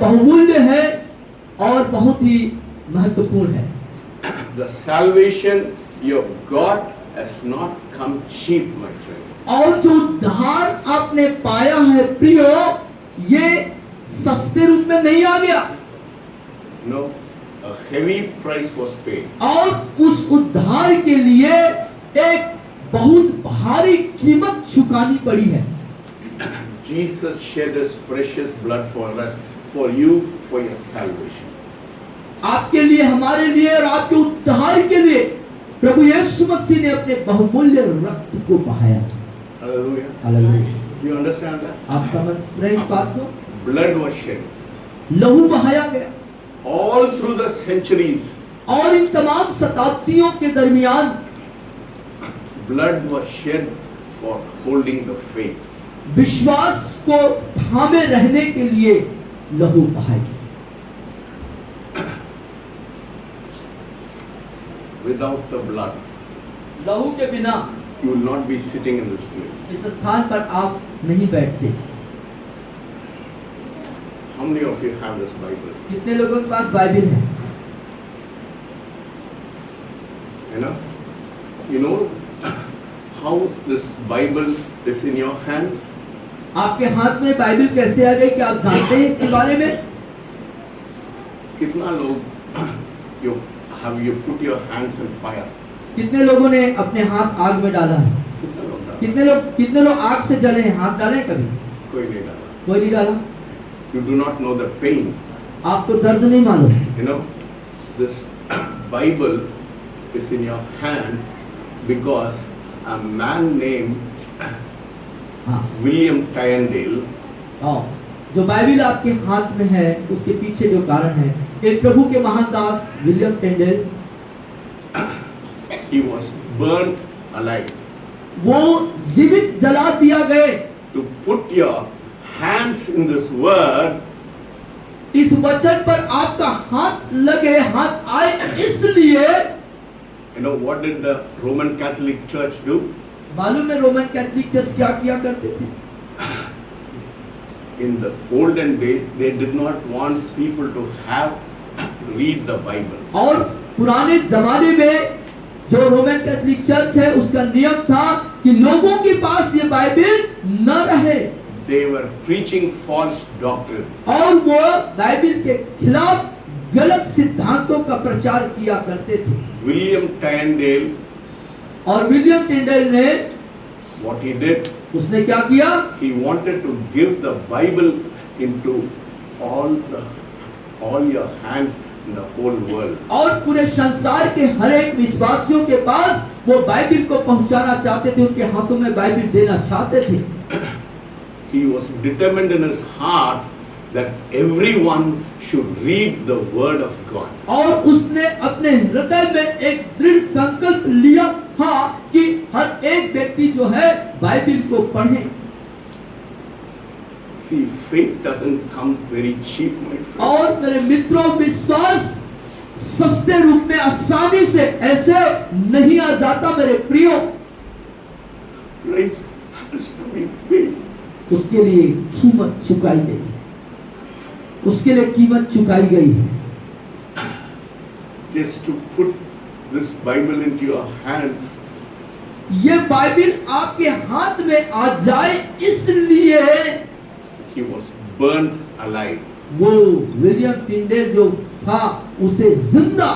बहुमूल्य है और बहुत ही महत्वपूर्ण है। The salvation you have got has not come cheap, my friend. और जो उद्धार आपने पाया है प्रियो, ये सस्ते रूप में नहीं आ गया। No, a heavy price was paid. और उस उद्धार के लिए एक बहुत भारी कीमत चुकानी पड़ी है। Jesus shed his precious blood for us, for you, for your salvation. आपके लिए, हमारे लिए और आपके उद्धार के लिए प्रभु यीशु मसीह ने अपने बहुमूल्य रक्त को बहाया। Hallelujah. Hallelujah. Do you understand that? आप समझ रहे इस बात को? Blood was shed. लहू बहाया गया। All through the centuries, और इन तमाम शताब्दियों के दरमियान blood was shed for holding the faith. विश्वास को थामे रहने के लिए लहू बहाया। Without the blood, लहू के बिना you will not be sitting in this place. इस स्थान पर आप नहीं बैठते। How many of you have this Bible? कितने लोगों के पास बाइबल है? You know how this Bible is in your hands? आपके हाथ में बाइबल कैसे आ गई, क्या आप जानते हैं इसके बारे में? कितना लोग you put your hands in fire? कितने लोगों ने अपने हाथ आग में डाला है? कितना लोग डाला? कितने लोग आग से जले हैं? हाथ डाले कभी? कोई नहीं डाला. कोई नहीं डाला। You do not know the pain. आपको दर्द नहीं मालूम। You know, this Bible is in your hands because a man named William Tyndale, जो बाइबल आपके हाथ में है उसके पीछे जो कारण है, एक प्रभु के महान दास William टेंडल, he was burnt alive. वो जीवित जला दिया गए। To put your hands in this word, इस वचन पर आपका हाथ लगे, हाथ आए, इसलिए you know what did the Roman Catholic Church do? मालूम है रोमन कैथोलिक चर्च क्या किया करते थे? In the olden days, they did not want people to read the Bible. और पुराने जमाने में जो रोमन कैथोलिक चर्च है उसका नियम था कि लोगों के पास ये बाइबल न रहे। They were preaching false doctrine. और वो बाइबल के खिलाफ गलत सिद्धांतों का प्रचार किया करते थे। William Tyndale, और विलियम टेंडल ने what he did, उसने क्या किया? he wanted to give the Bible into all your hands in the whole world. और पूरे संसार के हर एक विश्वासियों के पास वो बाइबल को पहुंचाना चाहते थे, उनके हाथों में बाइबल देना चाहते थे। He was determined in his heart that everyone should read the word of God. और उसने अपने हृदय में एक दृढ़ संकल्प लिया था कि हर एक व्यक्ति जो है बाइबल को पढ़े। See, faith doesn't come very cheap, my friend. और मेरे मित्रों, विश्वास सस्ते रूप में आसानी से ऐसे नहीं आ जाता मेरे प्रियो। Price has to be paid. उसके लिए कीमत चुकाई गई, उसके लिए कीमत चुकाई गई है। Just to put this Bible into your hands, ये बाइबल आपके हाथ में आ जाए इसलिए he was burned alive. वो विलियम टिंडेल जो था उसे जिंदा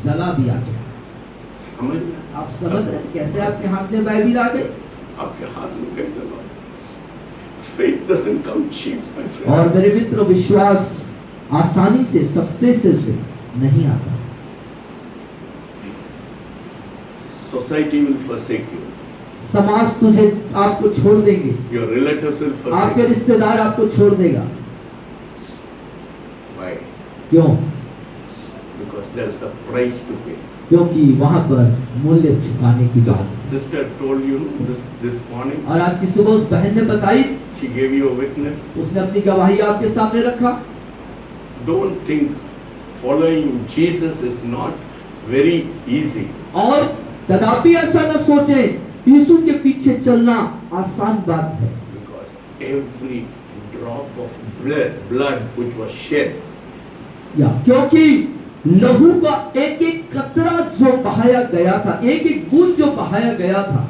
जला दिया गया। समझ रहे? आप समझ रहे हैं कैसे आपके हाथ में बाइबल आ गई? आपके हाथ में कैसे लगा? Faith doesn't come cheap, my friend. और मेरे मित्रों, विश्वास आसानी से, सस्ते से नहीं आता। Society will forsake you. समाज तुझे, आपको छोड़ देंगे। Your relatives will forsake आपके you. रिश्तेदार आपको छोड़ देगा। Why? क्यों? Because there is a price to pay. क्योंकि वहां पर मूल्य चुकाने की बात। Sister told you this morning. और आज की सुबह उस बहन ने बताई, She gave you a witness. उसने अपनी गवाही आपके सामने रखा। Don't think following Jesus is not very easy. और कदापि ऐसा न सोचे यीशु के पीछे चलना आसान बात है। Because every drop of blood which was shed. या क्योंकि लहू का एक एक कतरा जो बहाया गया था, एक एक बूंद जो बहाया गया था,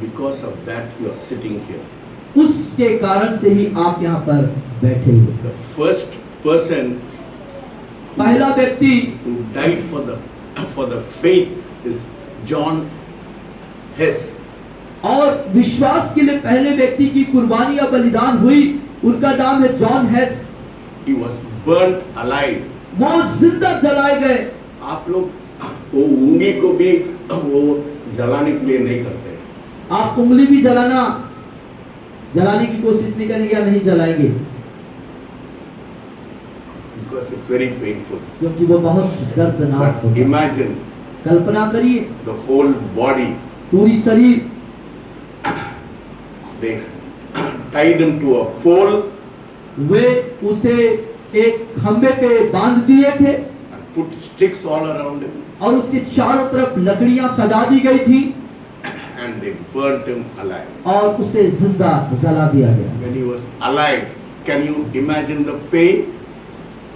Because of that you are sitting here. उसके कारण से ही आप यहाँ पर बैठे हुए। The first person पहला व्यक्ति who died for the faith is John Hess. और विश्वास के लिए पहले व्यक्ति की कुर्बानी या बलिदान हुई, उनका नाम है John हेस। He was burnt alive. वो जिंदा जलाए गए। आप लोग वो उंगली को भी वो जलाने के लिए नहीं करते। आप उंगली भी जलाने की कोशिश नहीं करेंगे या नहीं जलाएंगे, Because it's very painful. क्योंकि वो बहुत दर्दनाक But होगा। imagine कल्पना करिए, the whole body. पूरी शरीर, They tied him to a pole वे उसे एक खंबे पे बांध दिए थे and put sticks all around him और उसके चारों तरफ लकड़ियां सजा दी गई थी and they burnt him alive. और उसे जिंदा जला दिया गया। When he was alive, can you imagine the pain?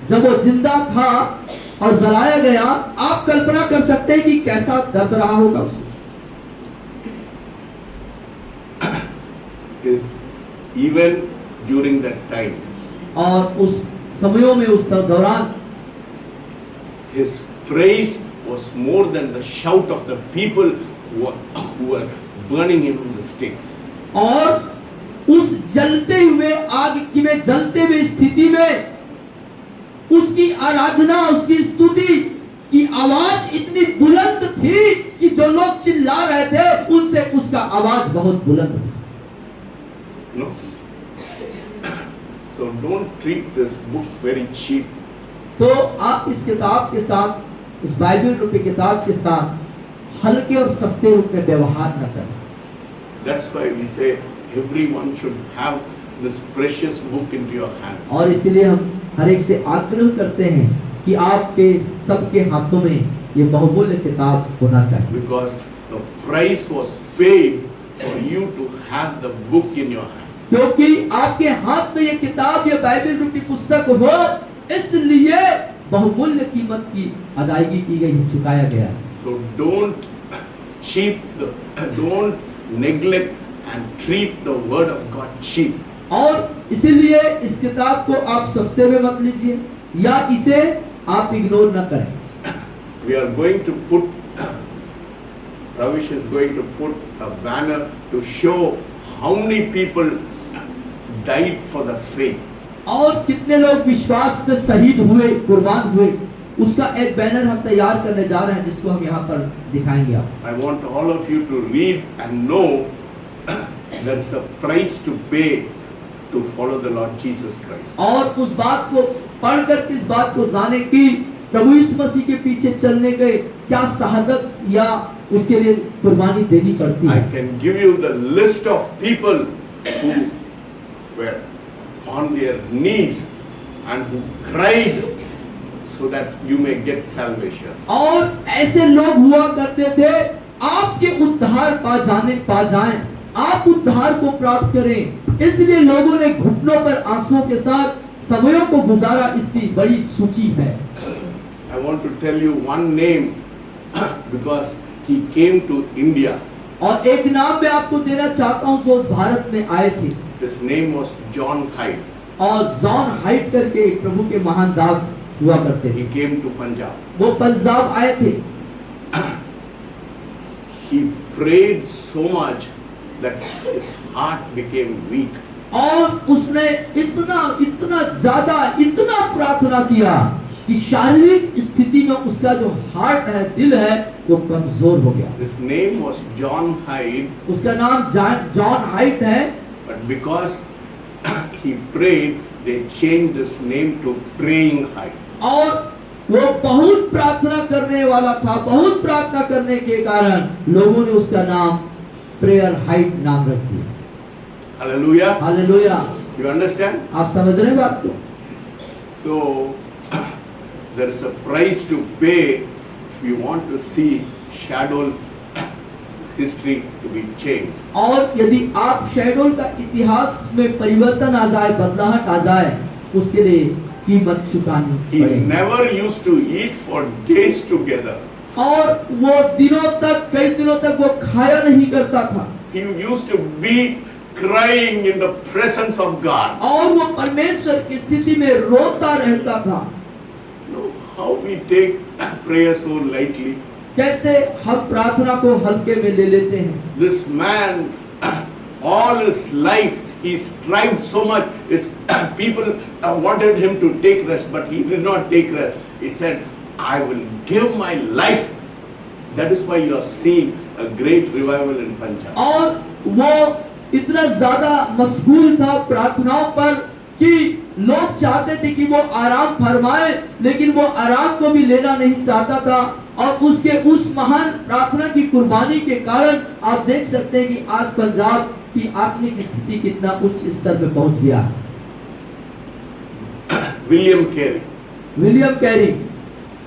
जब वो जिंदा था और जलाया गया, आप कल्पना कर सकते हैं कि कैसा दर्द रहा होगा उसे। Is even during that time, और उस समयों में, उस दौरान his praise was more than the shout of the people who were burning him on the sticks. और उस जलते हुए आग में जलते हुए स्थिति में उसकी आराधना, उसकी स्तुति की आवाज इतनी बुलंद थी कि जो लोग चिल्ला रहे थे उनसे उसका आवाज बहुत बुलंद था। No? So don't treat this book very cheap. तो आप इस किताब के साथ, इस बाइबल रूपी किताब के साथ हल्के और सस्ते रूप में व्यवहार न करें। That's why we say everyone should have this precious book into your hands. और इसीलिए हम हर एक से आग्रह करते हैं कि आपके सबके हाथों में ये बहुमूल्य किताब होना चाहिए। Because the price was paid for you to have the book in your hands. क्योंकि आपके हाथ में ये किताब, ये बाइबल रूपी पुस्तक हो, इसलिए बहुमूल्य कीमत की अदायगी की गई, चुकाया गया। So don't neglect and treat the word of God cheap. और इसीलिए इस किताब को आप सस्ते में मत लीजिए या इसे आप इग्नोर न करें। We are going to put, Ravish is going to put a banner to show how many people died for the faith. और कितने लोग विश्वास में शहीद हुए, कुर्बान हुए, उसका एक बैनर हम तैयार करने जा रहे हैं जिसको हम यहाँ पर दिखाएंगे। आप I want all of you to read and know there is a price to pay to follow the Lord Jesus Christ. और उस बात को पढ़कर इस बात को जाने कि प्रभु यीशु मसीह के पीछे चलने के क्या शहादत या उसके लिए कुर्बानी देनी पड़ती I है। can give you the list of people who were on their knees and who cried so that you may get salvation. और ऐसे लोग हुआ करते थे, आपके उद्धार पा जाएं, आप उद्धार को प्राप्त करें, इसलिए लोगों ने घुटनों पर आंसुओं के साथ समयों को गुजारा। इसकी बड़ी सूची है। I want to tell you one name because he came to India. और एक नाम मैं आपको देना चाहता हूं जो उस भारत में आए थे। His name was John Hyde. और जॉन हाइट करके एक प्रभु के महान दास हुआ करते थे। He came to Punjab. वो पंजाब आए थे। He prayed so much that his heart became weak. और उसने इतना ज्यादा प्रार्थना किया कि शारीरिक स्थिति में उसका जो हार्ट है, दिल है, वो कमजोर हो गया। His name was John Hyde, उसका नाम जॉन हाइट है, but because he prayed, they changed his name to Praying Hyde. और वो बहुत प्रार्थना करने वाला था। बहुत प्रार्थना करने के कारण लोगों ने उसका नाम प्रेयर हाइट नाम रख दिया। Hallelujah. हालेलुया। You understand? आप समझ रहे हैं बात को? So there is a price to pay if you want to see Shadrach, history to be changed. और यदि आप शैडोल का इतिहास में परिवर्तन आ जाए, बदलाहट आ जाए, उसके लिए कीमत चुकानी He पड़ेगी। never used to eat for days together. और वो दिनों तक, कई दिनों तक वो खाया नहीं करता था। He used to be crying in the presence of God. और वो परमेश्वर की स्थिति में रोता रहता था। You know how we take prayer so lightly. कैसे हम प्रार्थना को हल्के में ले लेते हैं। This man, all his life, he strived so much. His people wanted him to take rest, but he did not take rest. He said, I will give my life. That is why you are seeing a great revival in Punjab. और वो इतना ज्यादा मशगूल था प्रार्थनाओं पर कि लोग चाहते थे कि वो आराम फरमाए, लेकिन वो आराम को भी लेना नहीं चाहता था। और उसके उस महान प्रार्थना की कुर्बानी के कारण आप देख सकते हैं कि आज पंजाब की आत्मिक स्थिति कितना उच्च स्तर पे पहुंच गया है। William Carey, William Carey,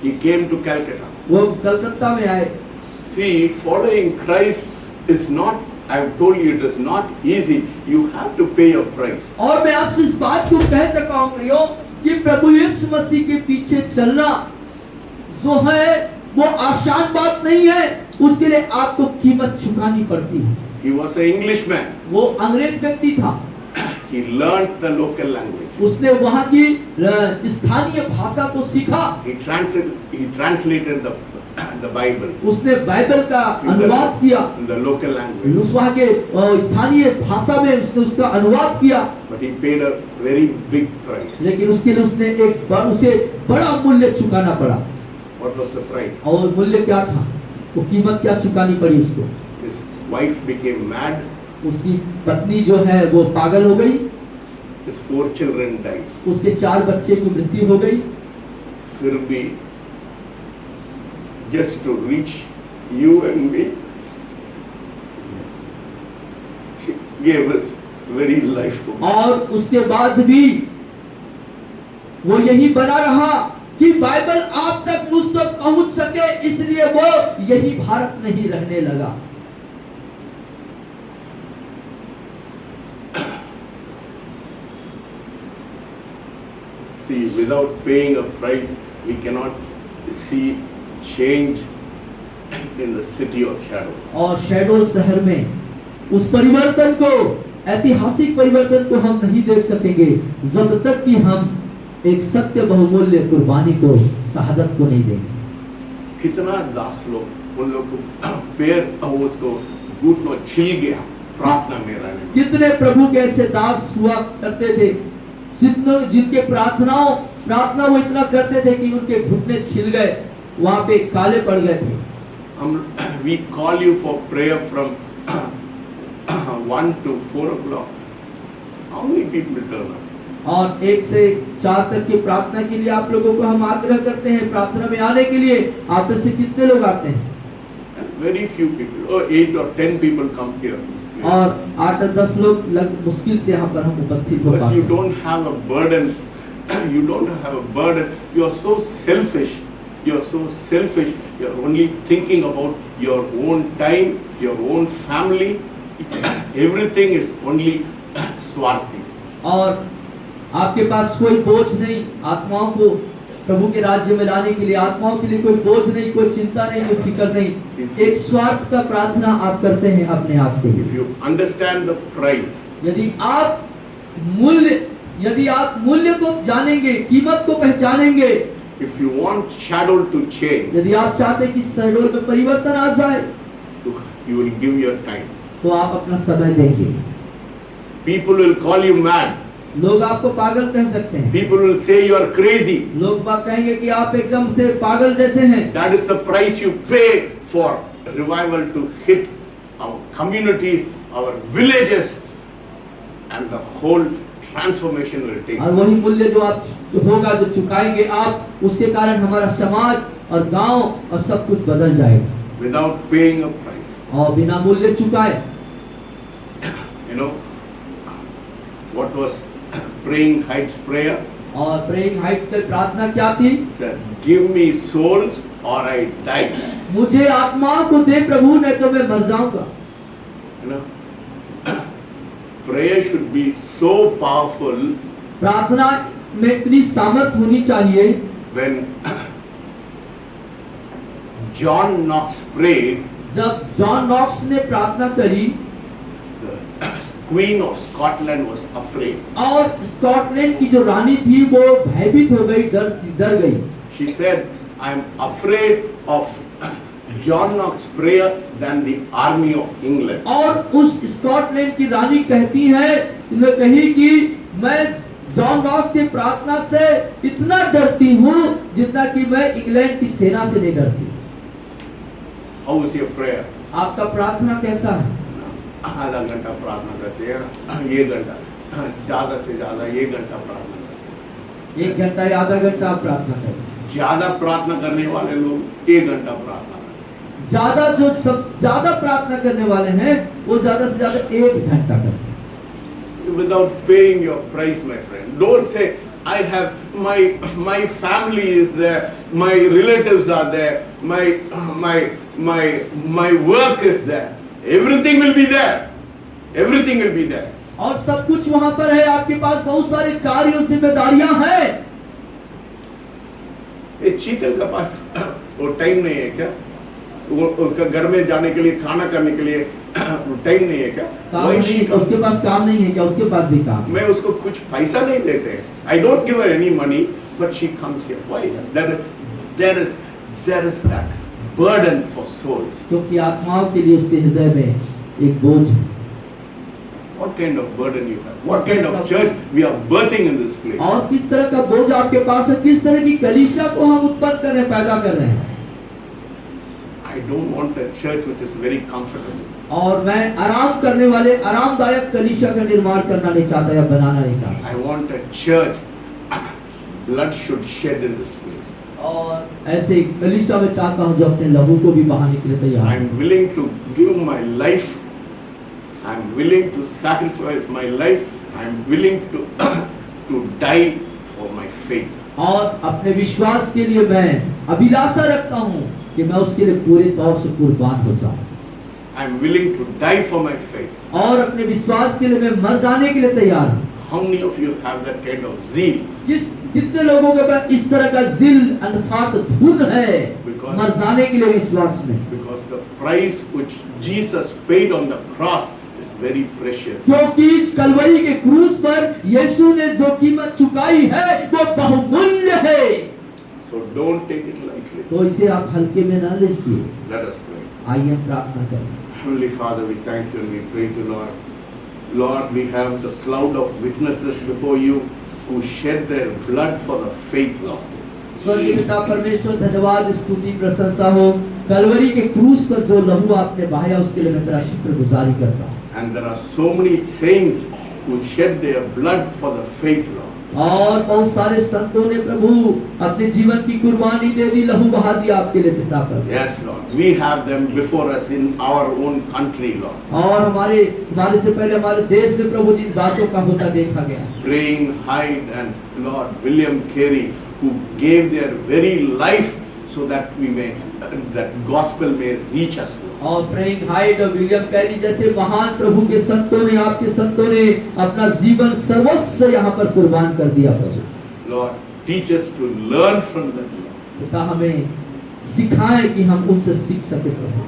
he came to Calcutta. वो कलकत्ता में आए। See, following Christ is not, I've told you, it is not easy. You have to pay a price. और मैं आपसे इस बात को कह चुका हूं प्रियो कि प्रभु यीशु मसीह के पीछे चलना जो है वो आसान बात नहीं है। उसके लिए आपको कीमत चुकानी पड़ती है। He was an Englishman. वो अंग्रेज व्यक्ति था। He learned the local language. उसने वहाँ की स्थानीय भाषा को सीखा। He translated the Bible उसने बाइबल का अनुवाद किया। in the local language. उस वहाँ के स्थानीय भाषा में उसने उसका अनुवाद किया। But he paid a very big price. लेकिन उसके लिए उसने उसे बड़ा मूल्य चुकाना पड़ा। What was the price? और मूल्य क्या था? वो कीमत क्या चुकानी पड़ी उसको? His wife became mad. उसकी पत्नी जो है वो पागल हो गई। His 4 children died. उसके 4 बच्चे की मृत्यु हो गई। फिर भी just to reach you and me, she gave us very life. और उसके बाद भी वो यही बना रहा कि बाइबल आप तक मुझ तक पहुंच सके, इसलिए वो यही भारत में ही रहने लगा। See, without paying a price, we cannot see change in the city of shadow. और शैडो शहर में उस परिवर्तन को, ऐतिहासिक परिवर्तन को हम नहीं देख सकेंगे जब तक कि हम एक सत्य बहुमूल्य कुर्बानी को, शहादत को नहीं देंगे। कितना दास लोग, उन लोग को पैर उसको घुटनों छिल गया प्रार्थना में रहने में। कितने प्रभु के ऐसे दास हुआ करते थे जिनके प्रार्थना वो इतना करते थे कि उनके घुटने छिल गए, वहां पे काले पड़ गए थे। We call you for prayer from 1 to 4 o'clock. How many people turn up? और 1 से 4 तक की प्रार्थना के लिए आप लोगों को हम आग्रह करते हैं प्रार्थना में आने के लिए। आप में से कितने लोग आते हैं? Very few people, or 8 or 10 people come here. और 8 or 10 लोग मुश्किल से यहाँ पर हम उपस्थित हो Because पाते you हैं। don't have a burden. You don't have a burden. You are so selfish. You are so selfish. You are only thinking about your own time, your own family. Everything is only स्वार्थी. और आपके पास कोई बोझ नहीं, आत्माओं को प्रभु के राज्य में लाने के लिए आत्माओं के लिए कोई बोझ नहीं, कोई चिंता नहीं, कोई फिक्र नहीं। एक स्वार्थ का प्रार्थना आप करते हैं अपने आप के If लिए। you understand the price, यदि आप मूल्य को जानेंगे, कीमत को पहचानेंगे, if you want shadow to change, यदि आप चाहते हैं कि शैडोल में परिवर्तन आ जाए, you will give your time. तो आप अपना समय देंगे। People will call you mad. लोग आपको पागल कह सकते हैं। People will say you are crazy. लोग बात कहेंगे कि आप एकदम से पागल जैसे हैं। That is the price you pay for revival to hit our communities, our villages, and the whole transformation will take. और वही मूल्य जो होगा, जो चुकाएंगे आप, उसके कारण हमारा समाज और गांव और सब कुछ बदल जाएगा। Without paying a price. और बिना मूल्य चुकाए। You know what was Praying Heights prayer? और प्रेइंग हाइट्स की प्रार्थना क्या थी? Said, give me souls or I die. मुझे आत्मा को दे प्रभु, नहीं तो मैं मर जाऊंगा। You know, prayer should be so powerful प्रार्थना में इतनी सामर्थ होनी चाहिए। when John Knox prayed, जब जॉन नॉक्स ने प्रार्थना करी the Queen of Scotland was afraid. और स्कॉटलैंड की जो रानी थी वो भयभीत हो गई, डर गई। She said, I'm afraid of John Knox's prayer than the army of England. और उस स्कॉटलैंड की रानी कहती है, उन्होंने कही कि मैं जॉन नॉक्स की प्रार्थना से इतना डरती हूँ जितना कि मैं इंग्लैंड की सेना से नहीं डरती। How is your prayer? आपका प्रार्थना कैसा है? आधा घंटा प्रार्थना करते हैं, ये घंटा, ज्यादा से ज्यादा 1 घंटा प्रार्थना करते हैं। 1 घंटा या आधा घंटा आप प्रार्थना करें। ज्यादा प्रार्थना करने वाले लोग 1 घंटा प्रार्थना करते हैं। ज्यादा जो सब ज्यादा प्रार्थना करने वाले हैं वो ज्यादा से ज्यादा 1 घंटा करते हैं। Without paying your price, my friend. Don't say, I have my family is there, my relatives are there, my work is there. Everything will be there. Everything will be there. और सब कुछ वहां पर है, आपके पास बहुत सारे कार्य और जिम्मेदारियां हैं। ये चीतल का पास वो टाइम नहीं है क्या? वो उसका घर में जाने के लिए, खाना करने के लिए टाइम नहीं है क्या? काम नहीं, उसके पास काम नहीं है क्या? उसके पास भी काम। मैं उसको कुछ पैसा नहीं देते हैं। I don't give her any money, but she comes here. Why? Yes. There is that burden for souls. क्योंकि आत्माओं के लिए उसके हृदय में एक बोझ है। What kind of burden you have? What kind of church we are birthing in this place? और किस तरह का बोझ आपके पास है? किस तरह की कलीसिया को हम उत्पन्न कर रहे हैं, पैदा कर रहे हैं? I don't want a church which is very comfortable. और मैं आराम करने वाले आरामदायक कलीसिया का निर्माण करना नहीं चाहता या बनाना नहीं चाहता। I want a church blood should shed in this place. और ऐसे कलीसिया में चाहता हूँ जो अपने लहू को भी बहाने के लिए तैयार है। I'm willing to give my life. I'm willing to sacrifice my life. I'm willing to die for my faith. और अपने विश्वास के लिए मैं अभिलाषा रखता हूँ कि मैं उसके लिए पूरे तौर से कुर्बान हो जाऊँ। I'm willing to die for my faith. और अपने विश्वास के लिए मैं मर जाने के लिए तैयार हूँ। How many of you have that kind of zeal? जितने लोगों के पास इस तरह का जिल अर्थात धुन है मर जाने के लिए विश्वास में। Because the price which Jesus paid on the cross is very precious. क्योंकि कलवरी के क्रूस पर यीशु ने जो कीमत चुकाई है वो बहुमूल्य है। So don't take it lightly. तो इसे आप हल्के में न लीजिए। Let us pray. आइए हम प्रार्थना करें। Heavenly Father, we thank you and we praise you, Lord. Lord, we have the cloud of witnesses before you who shed their blood for the faith, Lord. स्वर्गीय पिता परमेश्वर, धन्यवाद, स्तुति, प्रशंसा हो कलवरी के क्रूस पर जो लहू आपने बहाया उसके लिए मैं तेरा शुक्रगुजारी करता हूँ। And there are so many saints who shed their blood for the faith, Lord. और बहुत सारे संतों ने प्रभु अपने जीवन की कुर्बानी दे दी, लहू बहा दिया आपके लिए पिता पर। Yes, Lord. We have them before us in our own country, Lord. और हमारे से पहले हमारे देश में प्रभु जिन बातों का होता देखा गया। Praying Hyde and Lord William Carey, who gave their very life so that we may that gospel may reach us, Lord. और प्रेइंग हाइड और विलियम कैरी जैसे महान प्रभु के संतों ने, आपके संतों ने अपना जीवन सर्वस्व यहाँ पर कुर्बान कर दिया प्रभु। Lord, teach us to learn from them, Lord. पिता हमें सिखाएं कि हम उनसे सीख सके प्रभु।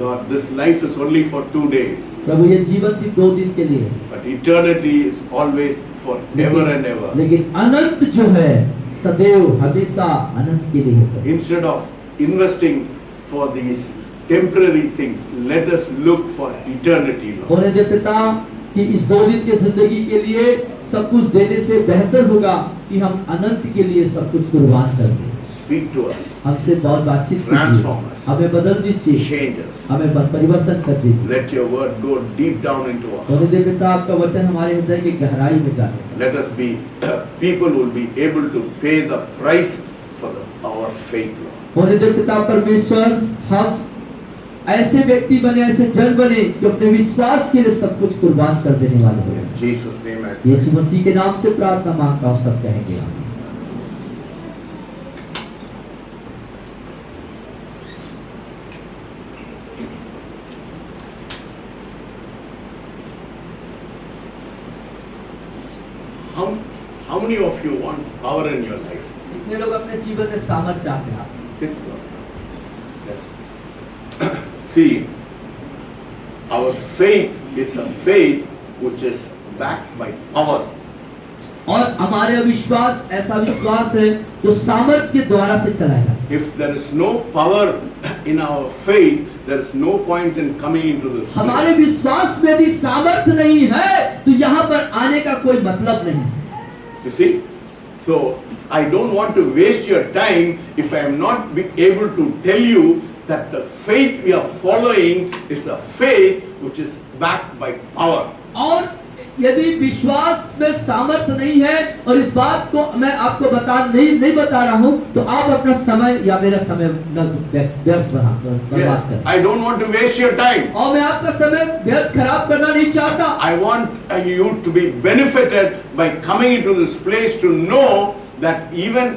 Lord, this life is only for 2 days, प्रभु ये जीवन सिर्फ 2 दिन के लिए है, but eternity is always forever and ever. लेकिन अनंत जो है सदैव हमेशा अनंत के लिए है। Instead of investing for these temporary things, let us look for eternity, Lord. होने दे पिता कि इस 2 दिन के जिंदगी के लिए सब कुछ देने से बेहतर होगा कि हम अनंत के लिए सब कुछ कुर्बान कर दें। Speak to us, हमसे बहुत बातचीत transform कीजिए, us, हमें बदल दीजिए, change us. हमें परिवर्तन कर दीजिए। Let your word go deep down into us. होने दे पिता आपका वचन हमारे हृदय की गहराई में जाए। Let us be people who will be able to pay the price for our faith, Lord. होने दे पिता परमेश्वर हम ऐसे व्यक्ति बने, ऐसे जन बने जो अपने विश्वास के लिए सब कुछ कुर्बान कर देने वाले हो। In Jesus' name I pray. यीशु मसीह के नाम से प्रार्थना मांगता हूँ, सब कहेंगे आमीन। many of you want power in your life? कितने लोग अपने जीवन में सामर्थ्य चाहते हैं? Think about it. Yes. See, our faith is a faith which is backed by power. और हमारे विश्वास ऐसा विश्वास है जो सामर्थ्य के द्वारा से चलाया जाता है। If there is no power in our faith, there is no point in coming into this. हमारे विश्वास में यदि सामर्थ्य नहीं है तो यहाँ पर आने का कोई मतलब नहीं। You see? So, I don't want to waste your time if I am not be able to tell you that the faith we are following is a faith which is backed by power. और यदि विश्वास में सामर्थ्य नहीं है और इस बात को मैं आपको नहीं बता रहा हूं तो आप अपना समय या मेरा समय न व्यर्थ बर्बाद Yes, करें। I don't want to waste your time. और मैं आपका समय व्यर्थ खराब करना नहीं चाहता। I want you to be benefited by coming into this place to know that even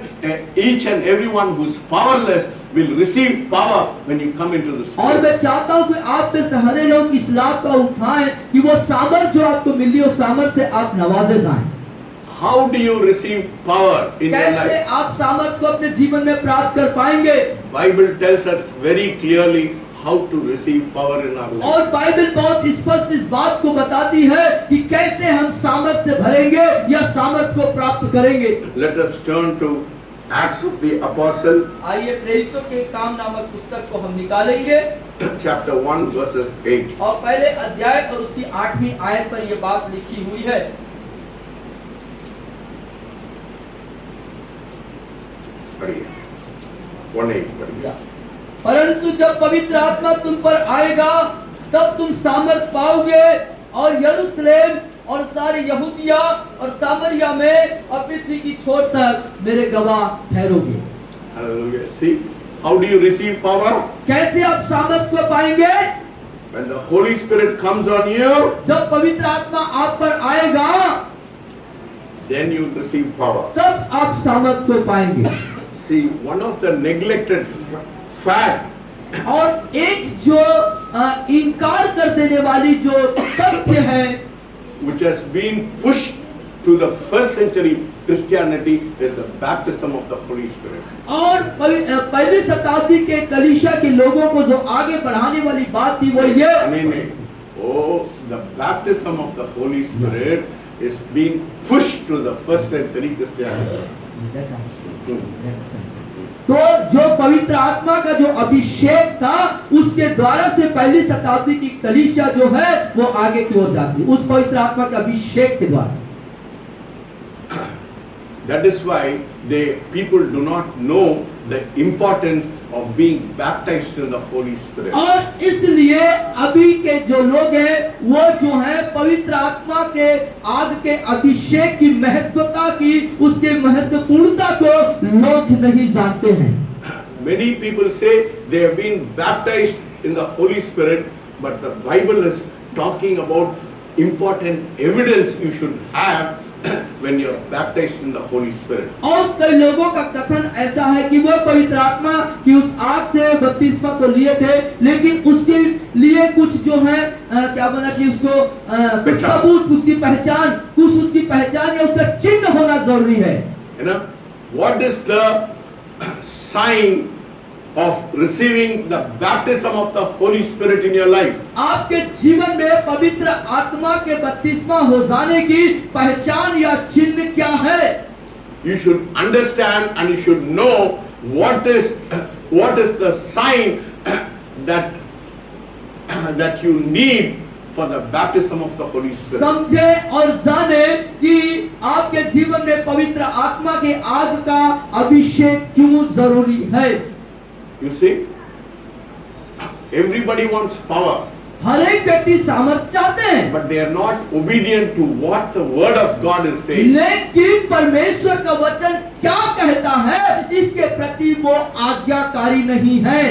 each and everyone who's powerless will receive power when you come into this और place. मैं चाहता हूं कि आप में से हर लोग इस लाभ का उठाएं कि वो सामर्थ जो आपको मिली हो सामर्थ से आप नवाजे जाएं। How do you receive power in your कैसे life? आप सामर्थ को अपने जीवन में प्राप्त कर पाएंगे? Bible tells us very clearly how to receive power in our life. और बाइबल बहुत स्पष्ट इस बात को बताती है कि कैसे हम सामर्थ से भरेंगे या सामर्थ को प्राप्त करेंगे। Let us turn to Acts of the Apostle, आइए प्रेरितों के काम नामक पुस्तक को हम निकालेंगे chapter 1 verses 8. और पहले अध्याय और उसकी 8वीं आयत पर यह बात लिखी हुई है। पढ़िए 1:8 पढ़िए. परंतु जब पवित्र आत्मा तुम पर आएगा तब तुम सामर्थ पाओगे और यरूशलेम और सारी यहूदिया और सामरिया में और पृथ्वी की छोर तक मेरे गवाह ठहरोगे। Hallelujah. See, how do you receive power? कैसे आप सामर्थ को पाएंगे? When the Holy Spirit comes on you, जब पवित्र आत्मा आप पर आएगा then you receive power. तब आप सामर्थ को पाएंगे। See, one of the neglected fact और एक जो इनकार कर देने वाली जो तथ्य है which has been pushed to the first century Christianity is the baptism of the Holy Spirit. और पहली शताब्दी के कलीसिया के लोगों को जो आगे बढ़ाने वाली बात थी वो ये नहीं. Oh, the baptism of the Holy Spirit is being pushed to the first century Christianity. तो जो पवित्र आत्मा का जो अभिषेक था उसके द्वारा से पहली शताब्दी की कलीसिया जो है वो आगे की ओर जाती है उस पवित्र आत्मा के अभिषेक के द्वारा। That is why people do not know the importance of being baptized in the Holy Spirit. और इसलिए अभी के जो लोग हैं वो जो है पवित्र आत्मा के आग के अभिषेक की महत्वता की उसके महत्वपूर्णता को लोग नहीं जानते हैं। Many people say they have been baptized in the Holy Spirit, but the Bible is talking about important evidence you should have when you are baptized in the Holy Spirit. और कई लोगों का कथन ऐसा है कि वो पवित्र आत्मा की उस आग से बपतिस्मा तो लिए थे लेकिन उसके लिए कुछ जो है क्या बोलना चाहिए उसको कुछ सबूत उसकी पहचान या उसका चिन्ह होना जरूरी है। You know, what is the sign of receiving the baptism of the Holy Spirit in your life? आपके जीवन में पवित्र आत्मा के बपतिस्मा हो जाने की पहचान या चिन्ह क्या है? You should understand and you should know what is the sign that you need for the baptism of the Holy Spirit. समझे और जाने कि आपके जीवन में पवित्र आत्मा के आग का अभिषेक क्यों जरूरी है। You see, everybody wants power, हर एक व्यक्ति सामर्थ्य चाहते हैं but they are not obedient to what the Word of God is saying. लेकिन परमेश्वर का वचन क्या कहता है इसके प्रति वो आज्ञाकारी नहीं है।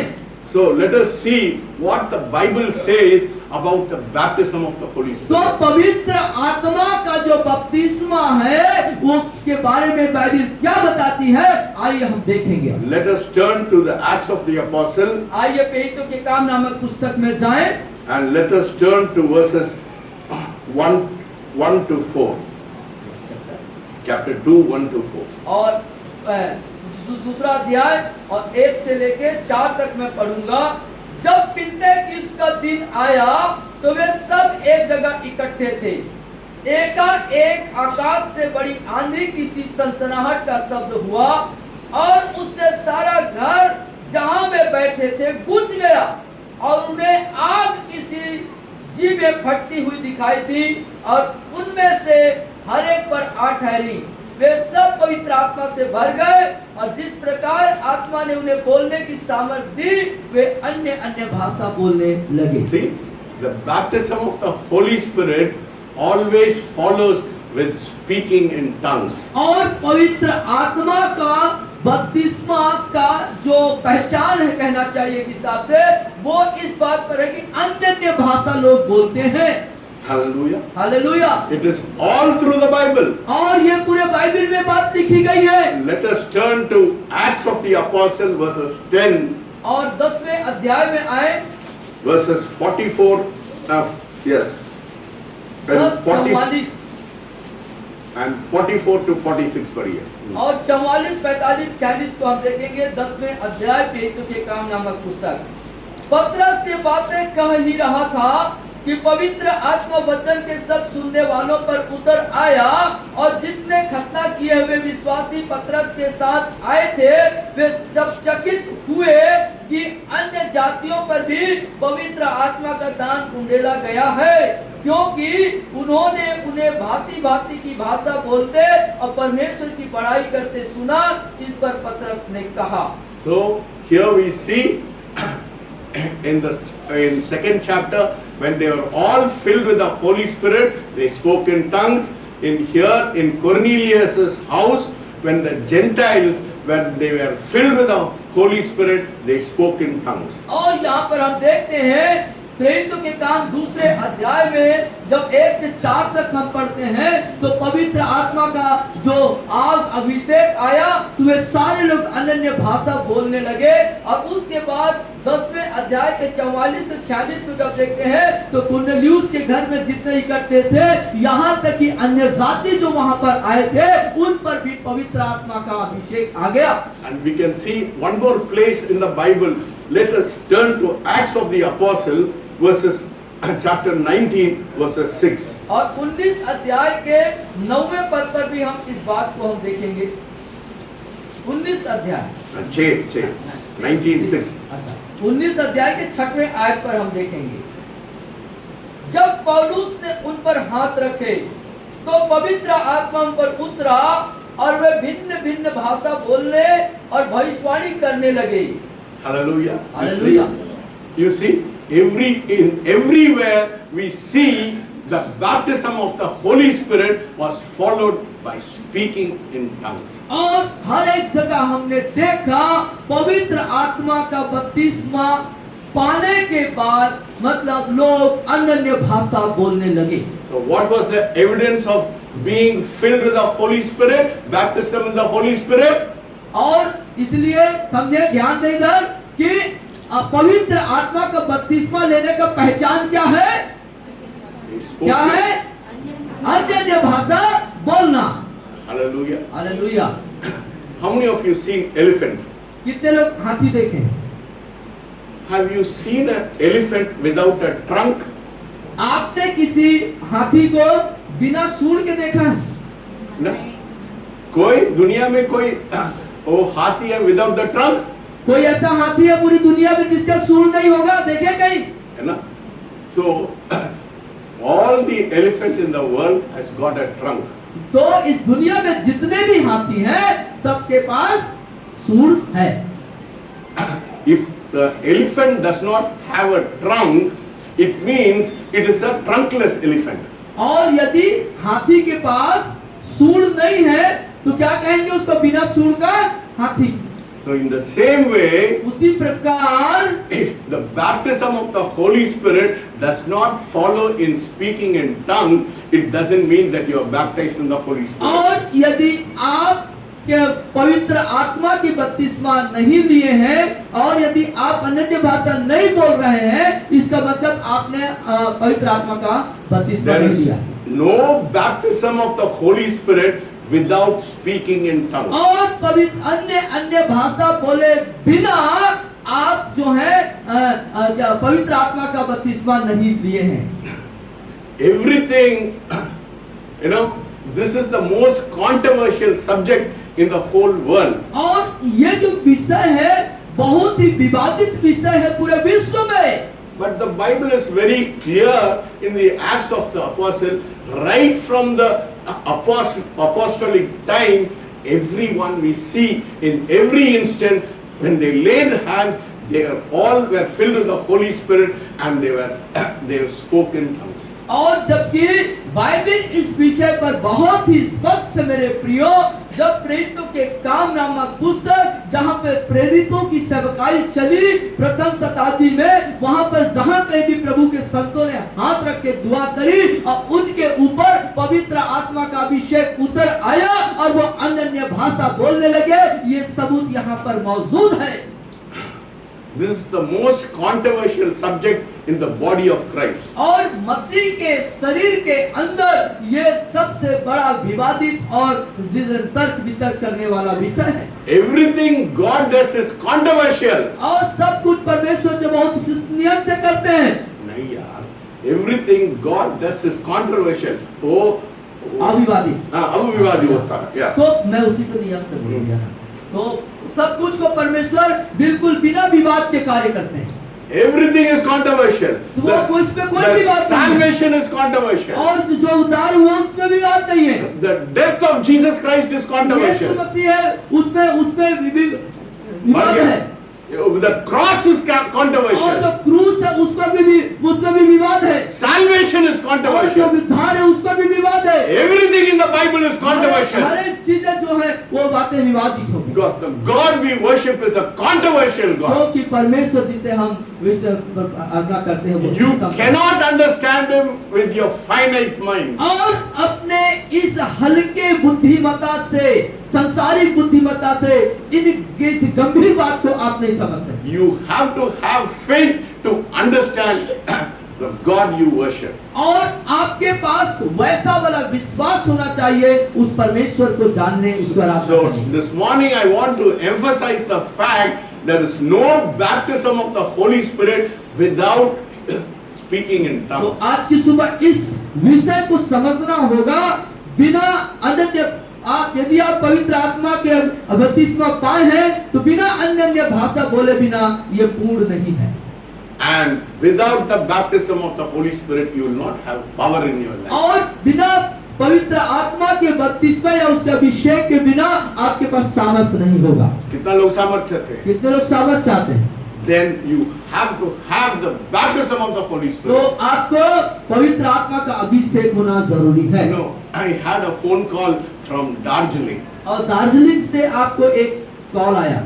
So let us see what the Bible says about the baptism of the Holy तो Spirit. पवित्र आत्मा का जो बपतिस्मा है वो उसके बारे में बाइबल क्या बताती है आइए हम देखेंगे। Let us turn to the Acts of the Apostle आइए प्रेरितों के काम नामक पुस्तक में जाएं and let us turn to verses 1 to 4. chapter 2, 1 to 4. और दूसरा अध्याय और 1 से लेके 4 तक मैं पढ़ूंगा। जब पिन्तेकुस्त का दिन आया तो वे सब एक जगह इकट्ठे थे। एकाएक आकाश से बड़ी आंधी की सी सनसनाहट का शब्द हुआ और उससे सारा घर जहां वे बैठे थे गूंज गया और उन्हें आग किसी जीव में फटती हुई दिखाई दी और उनमें से हर एक पर आ ठहरी। वे सब पवित्र आत्मा से भर गए और जिस प्रकार आत्मा ने उन्हें बोलने की सामर्थ्य दी वे अन्य अन्य भाषा बोलने लगे। See, the baptism of the Holy Spirit always follows with speaking in tongues. और पवित्र आत्मा का बपतिस्मा का जो पहचान है कहना चाहिए इस हिसाब से वो इस बात पर है कि अन्य अन्य भाषा लोग बोलते हैं। Hallelujah. Hallelujah. It is all through the Bible. और ये पूरे बाइबल में बात लिखी गई है। Let us turn to Acts of the Apostle verses 10, और 10वें अध्याय में आए verses 44, yes, and 10:44 and 44 to 46 per year. और 44, 45, 46 को हम देखेंगे। 10वें अध्याय पेतों के काम नामक पुस्तक। पतरस से बातें कह ही रहा था कि पवित्र आत्मा वचन के सब सुनने वालों पर उतर आया और जितने खतना किए हुए विश्वासी पतरस के साथ आए थे वे सब चकित हुए कि अन्य जातियों पर भी पवित्र आत्मा का दान उंडेला गया है, क्योंकि उन्होंने उन्हें भांति भांति की भाषा बोलते और परमेश्वर की बड़ाई करते सुना। इस पर पतरस ने कहा। So here we see in second chapter when they were all filled with the Holy Spirit, they spoke in tongues. In Cornelius's house, when the Gentiles, when they were filled with the Holy Spirit, they spoke in tongues. और यहाँ पर हम देखते हैं प्रेरितों के काम 2 अध्याय में जब 1 से 4 तक हम पढ़ते हैं तो पवित्र आत्मा का जो अभिषेक आया तो वे सारे लोग अनन्य भाषा बोलने लगे। और उसके बाद 10वें अध्याय के 44 से 46 में जब देखते हैं तो कुरनेलियुस के घर में जितने इकट्ठे थे यहाँ तक कि अन्य जाति जो वहां पर आए थे उन पर भी पवित्र आत्मा का अभिषेक आ गया। And we can see one more place in the Bible. Let us turn to Acts of the Apostle verses chapter 19 verses 6. और 19 अध्याय के 9वें पद पर भी हम इस बात को हम देखेंगे। 19 अध्याय 19:6. 19 अध्याय के 6वें आयत पर हम देखेंगे। जब पौलुस ने उन पर हाथ रखे तो पवित्र आत्मा उन पर उतरा और वे भिन्न भिन्न भाषा बोलने और भविष्यवाणी करने लगे। Hallelujah. Hallelujah. You see, everywhere we see the baptism of the Holy Spirit was followed by speaking in tongues. और हर एक जगह हमने देखा पवित्र आत्मा का बपतिस्मा पाने के बाद मतलब लोग अन्य भाषा बोलने लगे। So what was the evidence of being filled with the Holy Spirit? Baptism in the Holy Spirit. और इसलिए समझे ध्यान दें इधर कि पवित्र आत्मा का बपतिस्मा लेने का पहचान क्या है? क्या है? अन्य भाषा बोलना। Hallelujah. Hallelujah. How many of you seen elephant? कितने लोग हाथी देखे? Have you seen an elephant without a trunk? आपने किसी हाथी को बिना सूंड के देखा है? No. कोई दुनिया में कोई वो हाथी है without the trunk? कोई ऐसा हाथी है पूरी दुनिया में जिसका सूंड नहीं होगा? देखे कहीं? है ना? So all the elephants in the world has got a trunk. तो इस दुनिया में जितने भी हाथी हैं सबके पास सूंड है। If the elephant does not have a trunk, it means it is a trunkless elephant. और यदि हाथी के पास सूंड नहीं है तो क्या कहेंगे उसको? बिना सूंड का हाथी। So in the same way, उसी प्रकार if the baptism of the Holy Spirit does not follow in speaking in tongues, it doesn't mean that you are baptized in the Holy Spirit. और यदि आप के पवित्र आत्मा की बपतिस्मा नहीं लिए हैं और यदि आप अन्य भाषा नहीं बोल रहे हैं इसका मतलब आपने पवित्र आत्मा का बपतिस्मा There नहीं is लिया। no baptism of the Holy Spirit without speaking in tongues. और पवित्र अन्य अन्य भाषा बोले बिना आप जो है पवित्र आत्मा का बपतिस्मा नहीं लिए हैं। Everything, you know, this is the most controversial subject in the whole world. और ये जो विषय है बहुत ही विवादित विषय है पूरे विश्व में। But the Bible is very clear in the Acts of the Apostle, right from the apostolic time, everyone we see in every instant when they laid hand, they all were filled with the Holy Spirit and they spoke in tongues. और जबकि Bible इस विषय पर बहुत ही स्पष्ट है मेरे प्रियो, जब प्रेरितों के काम नामक पुस्तक जहां पे प्रेरितों की सेवकाई चली प्रथम शताब्दी में, वहां पर जहां कहीं भी प्रभु के संतों ने हाथ रख के दुआ करी और उनके ऊपर पवित्र आत्मा का अभिषेक उतर आया और वो अन्य भाषा बोलने लगे, ये सबूत यहाँ पर मौजूद है। This is the most controversial subject in the body of Christ. और मसीह के शरीर के अंदर ये सबसे बड़ा विवादित और तर्क वितर्क करने वाला विषय है। Everything God does is controversial. और सब कुछ परमेश्वर जो बहुत नियम से करते हैं। नहीं यार, everything God does is controversial. वो अविवादी, हाँ अविवादी होता है। Yeah. तो मैं उसी को नियम से बोल दिया। तो सब कुछ को परमेश्वर बिल्कुल बिना विवाद के कार्य करते हैं। Everything is controversial. वो कुछ पे कोई भी बात नहीं है। Salvation is controversial. और जो उद्धार हुआ उसमें भी बात नहीं है। The death of Jesus Christ is controversial. यीशु मसीह है, उसमें विवाद है। The cross is और controversial. जो क्रूस है उसमें भी विवाद है। Salvation is और जो controversial. उद्धार है उसमें भी विवाद है। Everything in the Bible is controversial. हर एक चीजें जो है वो बातें विवादित हो गई। Because the God we worship is a controversial God. क्योंकि परमेश्वर जिसे हम आज्ञा करते हैं वो You सिस्टम है। cannot understand him with your finite mind. और अपने इस हल्के बुद्धिमत्ता से, संसारिक बुद्धिमत्ता से इन गंभीर बात को आप नहीं समझ सकते। You have to have faith to understand the God you worship. और आपके पास वैसा वाला विश्वास होना चाहिए उस परमेश्वर को जानने, उसको आराधना So करने। this morning I want to emphasize the fact there is no baptism of the Holy Spirit without speaking in तो tongues. आज की सुबह इस विषय को समझना होगा, बिना अन्य यदि आप पवित्र आत्मा के बपतिस्मा पाए हैं तो बिना अन्य भाषा बोले बिना ये पूर्ण नहीं है। And without the baptism of the Holy Spirit you will not have power in your life. और बिना पवित्र आत्मा के बपतिस्मा या उसके अभिषेक के बिना आपके पास सामर्थ नहीं होगा। कितना लोग सामर्थ्य थे? कितने लोग सामर्थ चाहते हैं? Then you have to have the baptism of the Holy तो Spirit. आपको पवित्र आत्मा का अभिषेक होना जरूरी है। No, I had a phone call from Darjeeling. और दार्जिलिंग से आपको एक कॉल आया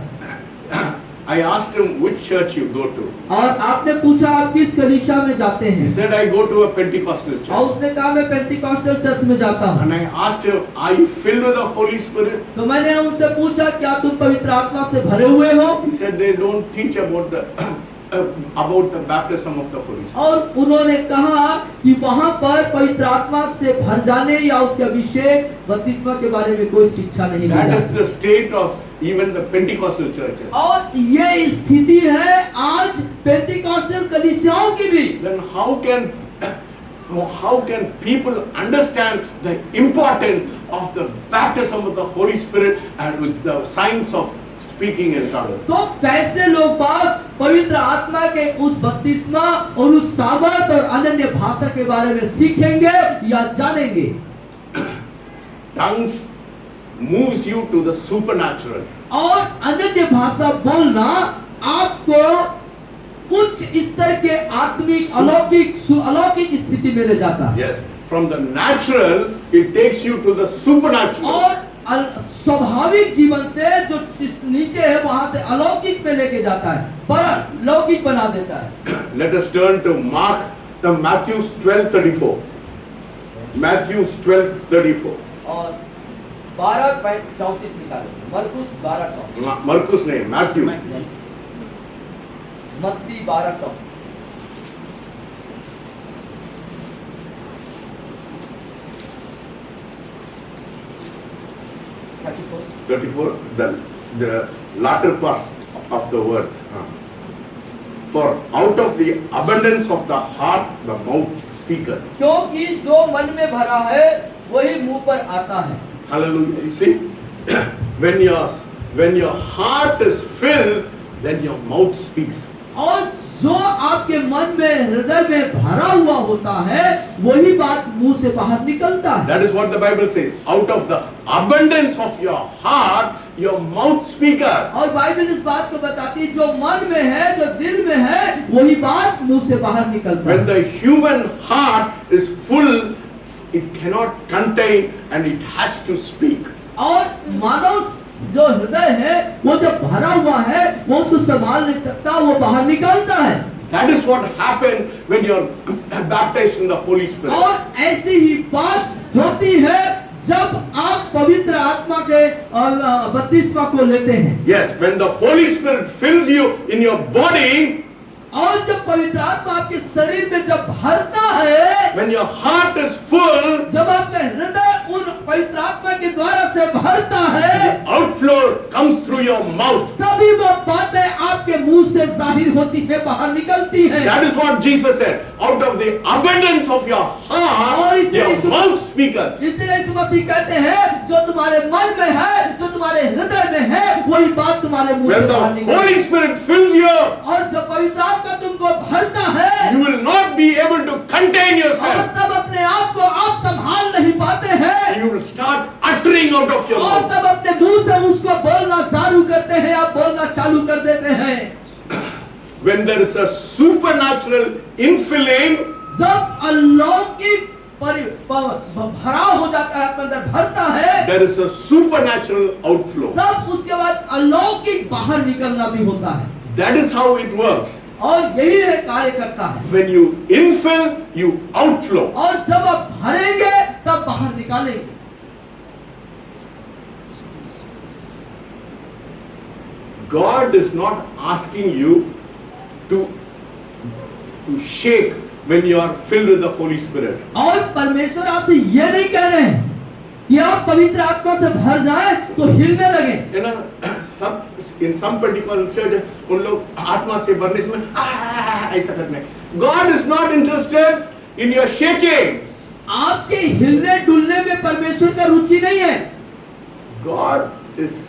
I asked him which church you go to. और आपने पूछा आप किस कलीसिया में जाते He हैं? said I go to a Pentecostal और church. उसने कहा मैं पेंटिकॉस्टल चर्च में जाता हूँ। And I asked him, are you filled with the Holy Spirit? तो मैंने उनसे पूछा क्या तुम पवित्र आत्मा से भरे हुए हो? He said they don't teach about the baptism of the Holy Spirit. और उन्होंने कहा कि वहां पर पवित्र आत्मा से भर जाने या उसके अभिषेक बपतिस्मा के बारे में कोई शिक्षा नहीं दी That is जाती। the state of even the Pentecostal churches. और ये स्थिति है आज पेंटिकॉस्टल कलीसियाओं की भी। Then how can people understand the importance of the baptism of the Holy Spirit and with the signs of speaking in tongues? तो कैसे लोग बात पवित्र आत्मा के उस बपतिस्मा और उस सामर्थ और अनन्य भाषा के बारे में सीखेंगे या जानेंगे? Tongues moves you to the supernatural. और अनन्य भाषा बोलना आपको उच्च स्तर के आत्मिक अलौकिक स्थिति में ले जाता है। Yes, from the natural it takes you to the supernatural. और स्वाभाविक जीवन से जो नीचे है वहां से अलौकिक पे लेके जाता है, पर लौकिक बना देता है। Let us turn to Matthew 12:34. Matthew 12:34. और 12:34 निकालो, मरकुस 12:34। मरकुस नहीं, मैथ्यू। मत्ती 12:34। 34, the latter part of the words. For out of the abundance of the heart, the mouth speaketh. क्योंकि जो मन में भरा है वही मुंह पर आता है. Hallelujah. You see, when your heart is filled, then your mouth speaks. और जो आपके मन में हृदय में भरा हुआ होता है वही बात मुंह से बाहर निकलता है. That is what the Bible says. Out of the abundance of your heart, your mouth speaketh. और बाइबल इस बात को बताती है जो मन में है जो दिल में है वही बात मुंह से बाहर निकलता When है. the human heart is full, it cannot contain and it has to speak. और मानव जो हृदय है वो जब भरा हुआ है वो उसको संभाल नहीं सकता, वो बाहर निकलता है. That is what happened when you are baptized in the Holy Spirit. और ऐसी ही बात होती है जब आप पवित्र आत्मा के बपतिस्मा को लेते हैं. Yes, when the Holy Spirit fills you in your body, और जब पवित्र आत्मा आपके शरीर में जब भरता है, when your heart is full, जब आपका हृदय उन पवित्र आत्मा के द्वारा से भरता है, the outflow comes through your mouth. तभी वो बातें आपके मुंह से जाहिर होती है, बाहर निकलती है. That is what Jesus said. Out of the abundance of your heart, और इसलिए your mouth speaketh. इसलिए यीशु मसीह कहते हैं जो तुम्हारे मन में है जो तुम्हारे हृदय में है वही बात तुम्हारे मुंह से When बाहर the निकलती है. Holy Spirit fills you, और जब पवित्र आत्मा तुमको भरता है you will not be able to contain और yourself. तब अपने आप को आप संभाल नहीं पाते हैं You will start uttering out of your और mouth. तब अपने मुंह से उसको बोलना चालू करते हैं, आप बोलना चालू कर देते हैं. When there is a supernatural infilling, जब अलौकिक भराव हो जाता है, अपने अंदर भरता है, there is a supernatural outflow. तब उसके बाद अलौकिक बाहर निकलना भी होता है. That is how it works. और यही है कार्य करता है. When you infill, you outflow. और जब आप भरेंगे तब बाहर निकालेंगे. God is not asking you to shake when you are filled with the Holy Spirit. और परमेश्वर आपसे ये नहीं कह रहे हैं कि आप पवित्र आत्मा से भर जाए तो हिलने लगे. You know, in some particular church, उन लोग आत्मा से भरने से ऐसा करने. God is not interested in your shaking. आपके हिलने डुलने में परमेश्वर का रुचि नहीं है. God is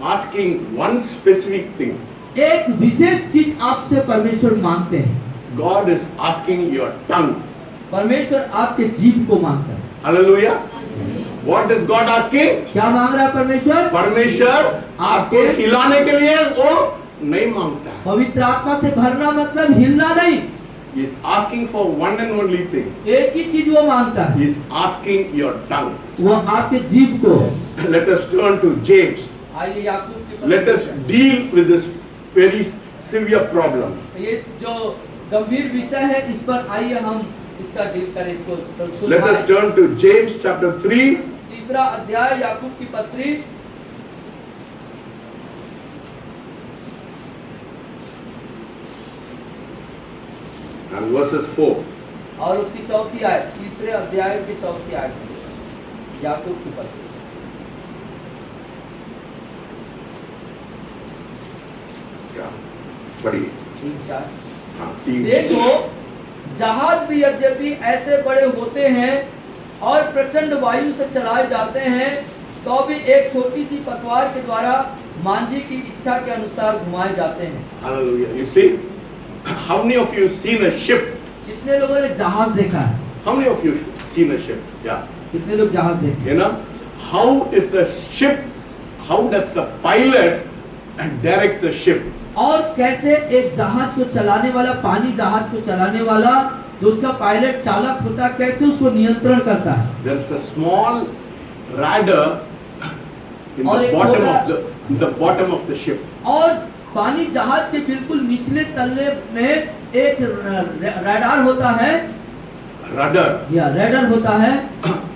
asking one specific thing. एक विशेष चीज आपसे परमेश्वर मांगते हैं. God is asking your tongue. परमेश्वर आपके जीभ को मांगता है. Hallelujah. What is God asking? क्या मांग रहा है परमेश्वर? परमेश्वर आपको हिलाने के लिए वो नहीं मांगता है. पवित्र आत्मा से भरना मतलब हिलना नहीं. He is asking for one and only thing. एक ही चीज वो मांगता है. He is asking your tongue. वो आपके जीभ को. Let us turn to James. आइए याकूब के Let us deal with this very severe problem. ये जो गंभीर विषय है इस पर आइए हम इसका डील करें, इसको Let us सुलझाएं. turn to James chapter 3. तीसरा अध्याय याकूब की पत्री and verses 4. और उसकी चौथी आयत, तीसरे अध्याय की चौथी आयत याकूब की पत्री. क्या पढ़िए. 3-4. हाँ, 3. देखो जहाज भी यद्यपि ऐसे बड़े होते हैं और प्रचंड वायु से चलाए जाते हैं तो भी एक छोटी सी पतवार के द्वारा मांझी की इच्छा के अनुसार घुमाए जाते हैं. Hallelujah. You see, how many of you seen a ship? कितने लोगों ने जहाज देखा है? How many of you seen a ship? Yeah. कितने लोग जहाज देखे? You know, how is the ship? How does the pilot direct the ship? और कैसे एक जहाज को चलाने वाला, पानी जहाज को चलाने वाला जो उसका पायलट चालक होता है, कैसे उसको नियंत्रण करता है? There is a small rudder in और the एक bottom छोटा- of the bottom of the ship. और पानी जहाज के बिल्कुल निचले तल्ले में एक रडार होता है, Rudder. या रडार होता है.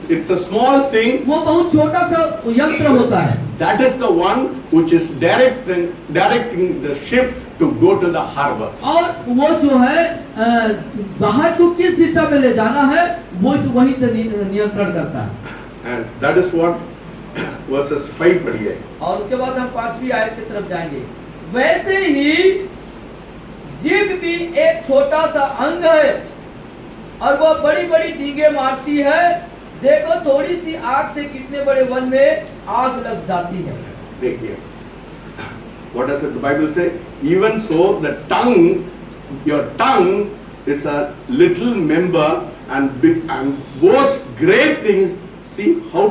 It's a small thing. वो बहुत छोटा सा यंत्र होता है. That is the one which is directing the ship to go to the harbor. और वो जो है जहाज को किस दिशा में ले जाना है वो वहीं से नियंत्रण करता है. And that is what verses 5 पढ़िए। और उसके बाद हम 5वीं आयत की तरफ जाएंगे। वैसे ही जीभ भी एक छोटा सा अंग है और वह बड़ी बड़ी डींगे मारती है। देखो थोड़ी सी आग से कितने बड़े वन में आग लग जाती है। देखिए, what does the Bible say? Even so, the tongue, your tongue is a little member and boasts great things. See how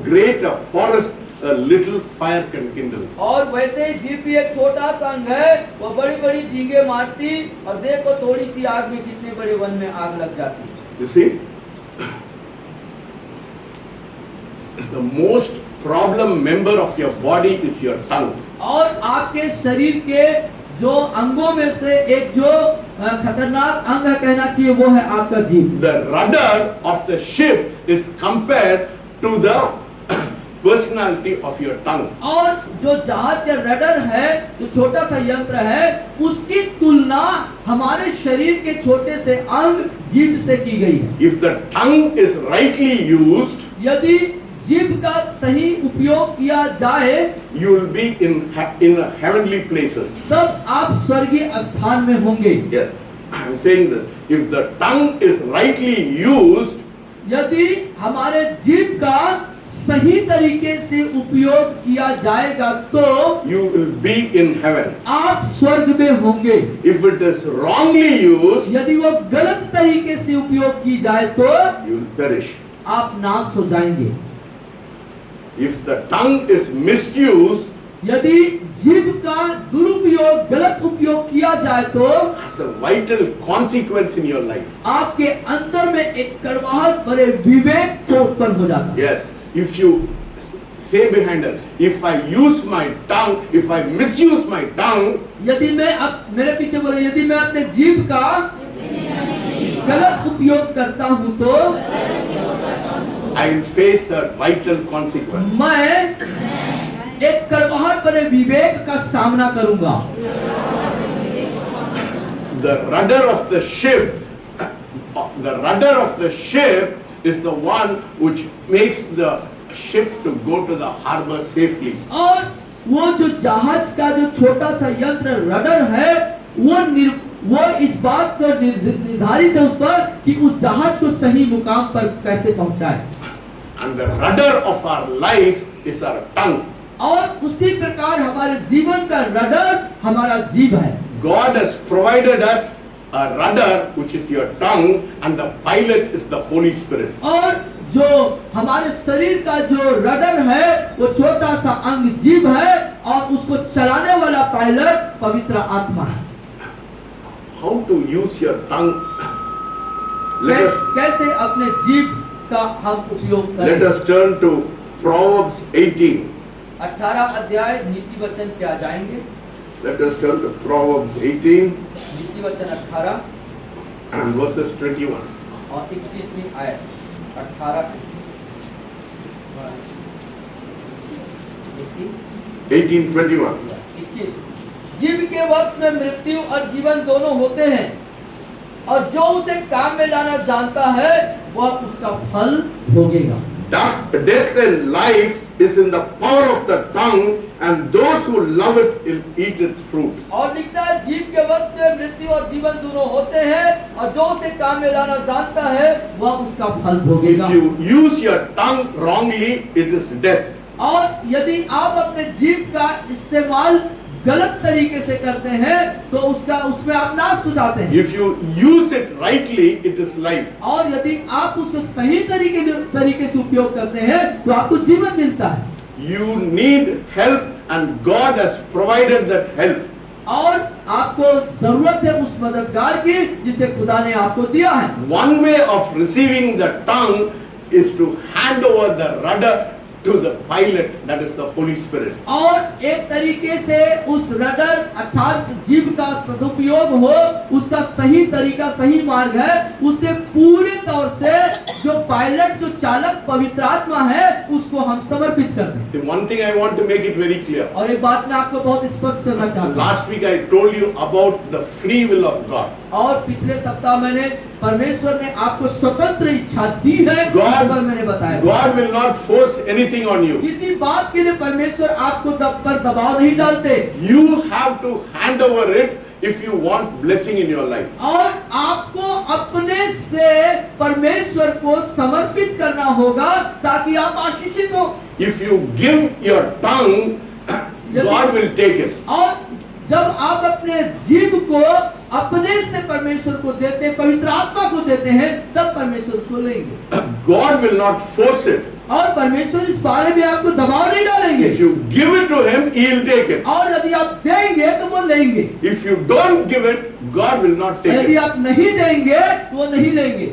great a forest a little fire can kindle. और वैसे ही जीभ भी एक छोटा सा अंग है, वह बड़ी बड़ी डींगे मारती और देखो थोड़ी सी आग में कितने बड़े वन में आग लग जाती। You see, the most problem member of your body is your tongue. और आपके शरीर के जो अंगों में से एक जो खतरनाक अंग कहना चाहिए वो है आपका जीभ। The rudder of the ship is compared to the personality of your tongue. और जो जहाज का रडर है, जो छोटा सा यंत्र है, उसकी तुलना हमारे शरीर के छोटे से अंग जीभ से की गई है। If the tongue is rightly used, यदि जीभ का सही उपयोग किया जाए, you will be in heavenly places. तब आप स्वर्गीय स्थान में होंगे। Yes, I am saying this. If the tongue is rightly used, यदि हमारे जीभ का सही तरीके से उपयोग किया जाएगा तो you will be in heaven. आप स्वर्ग में होंगे। If it is wrongly used, यदि वो गलत तरीके से उपयोग की जाए तो you will perish. आप नाश हो जाएंगे। If the tongue is misused, यदि जीभ का दुरुपयोग, गलत उपयोग किया जाए तो has a vital consequence in your life. आपके अंदर में एक कड़वाहट भरे विवेक को उत्पन्न हो जाता है। Yes, if you say behind it, if I use my tongue, if I misuse my tongue, यदि मैं मेरे पीछे बोले, यदि मैं अपने जीभ का गलत उपयोग करता हूं तो I will face a vital consequence. मैं एक कड़वाहट भरे विवेक का सामना करूंगा। The rudder of the ship is the one which makes the ship to go to the harbor safely. और वो जो जहाज का जो छोटा सा यंत्र रडर है, वो इस बात को निर्धारित है उस पर कि उस जहाज को सही मुकाम पर कैसे पहुंचाए। And the rudder of our life is our tongue. और उसी प्रकार हमारे जीवन का रडर हमारा जीभ है। God has provided us a rudder which is your tongue, and the pilot is the Holy Spirit. और जो हमारे शरीर का जो रडर है वो छोटा सा अंग जीभ है और उसको चलाने वाला पायलट पवित्र आत्मा है। How to use your tongue? कैसे अपने जीभ का हम उपयोग करें। Let us turn to Proverbs 18. 18 अध्याय नीति वचन पे आ जाएंगे। Let us turn to Proverbs 18 नीति वचन 18 and verses 21. और 21वीं आयत 18 18:21. 21। जीभ के वश में मृत्यु और जीवन दोनों होते हैं और जो उसे काम में लाना जानता है वह उसका फल भोगेगा। Death and life is in the power of the tongue, and those who love it will eat its fruit. और लिखता है जीभ के वश में मृत्यु और जीवन दोनों होते हैं और जो उसे काम में लाना जानता है वह उसका फल भोगेगा। If you use your tongue wrongly, it is death. और यदि आप अपने जीभ का इस्तेमाल गलत तरीके से करते हैं तो उसमें आप नाश हो जाते हैं। If you use it rightly, it is life. और यदि आप उसको सही तरीके से उपयोग करते हैं तो आपको जीवन मिलता है। You need help, and God has provided that help. और आपको जरूरत है उस मददगार की जिसे खुदा ने आपको दिया है। One way of receiving the tongue is to hand over the rudder to the pilot, that is the Holy Spirit. और एक तरीके से उस रडर अर्थात जीव का सदुपयोग हो, उसका सही तरीका सही मार्ग है, उसे पूरे तौर से जो पायलट जो चालक पवित्र आत्मा है उसको हम समर्पित कर दें। The one thing I want to make it very clear. और एक बात मैं आपको बहुत स्पष्ट करना चाहता हूँ। Last week I told you about the free will of God. और पिछले सप्ताह मैंने परमेश्वर ने आपको स्वतंत्र इच्छा दी है, इस पर मैंने बताया। God will not force anything on you. किसी बात के लिए परमेश्वर आपको पर दबाव नहीं डालते। You have to hand over it if you want blessing in your life. और आपको अपने से परमेश्वर को समर्पित करना होगा ताकि आप आशीषित हो। If you give your tongue, God will take it. और जब आप अपने जीव को अपने से परमेश्वर को देते हैं, पवित्र आत्मा को देते हैं, तब परमेश्वर उसको लेंगे। God will not force it. और परमेश्वर इस बारे में आपको दबाव नहीं डालेंगे। If you give it to him, he will take it. और यदि आप देंगे तो वो लेंगे। If you don't give it, God will not take यदि it. आप नहीं देंगे तो वो नहीं लेंगे।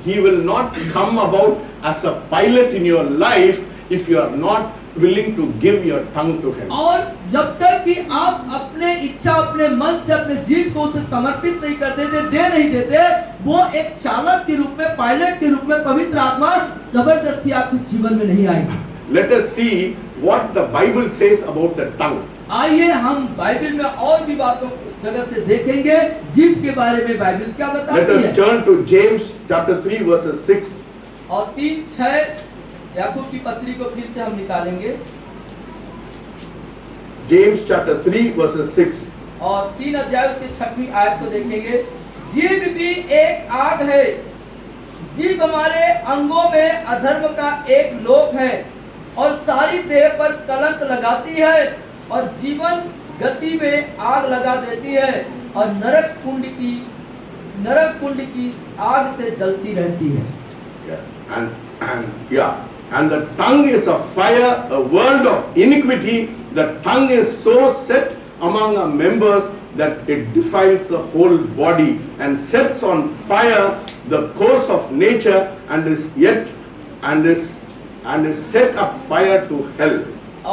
He will not come about as a pilot in your life if you are not willing to give your tongue to him. और जब तक कि आप अपने इच्छा अपने मन से अपने जीव को उसे समर्पित नहीं कर देते, दे नहीं देते, वो एक चालक के रूप में, पायलट के रूप में पवित्र आत्मा जबरदस्ती आपके जीवन में नहीं आएगी। Let us see what the Bible says about the tongue. आइए हम बाइबल में और भी बातों को उस जगह से देखेंगे, जीव के बारे में बाइबल क्या Let बताती है। us turn to James chapter 3 verses 6. और 3:6 याकूब की पत्री को फिर से हम निकालेंगे। James chapter 3 verses 6. और 3 अध्याय उसके 6वीं आयत को देखेंगे। जीभ भी एक आग है, जीभ हमारे अंगों में अधर्म का एक लोक है और सारी देह पर कलंक लगाती है और जीवन गति में आग लगा देती है और नरक कुंड की आग से जलती रहती है। And the tongue is a fire, a world of iniquity. The tongue is so set among our members that it defiles the whole body and sets on fire the course of nature and is set up fire to hell.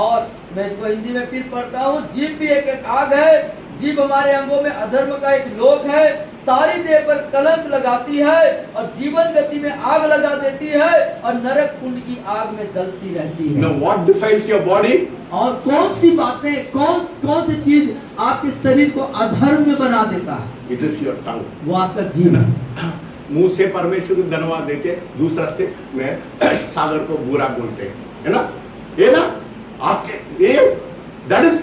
और मैं इसको हिंदी में फिर पढ़ता हूँ। जीभ भी एक आग है, जीभ हमारे अंगों में अधर्म का एक लोक है, सारी देह पर कलंक लगाती है और जीवन गति में आग लगा देती है और नरक कुंड की आग में जलती रहती है। Now what defiles your body? और कौन सी बातें, कौन सी चीज आपके शरीर को अधर्म में बना देता है? It is your tongue. वो आपका जीव है। मुंह से परमेश्वर को धन्यवाद देते, दूसरा से मैं सागर को बुरा बोलते हैं, है ना? ये ना आपके ये that is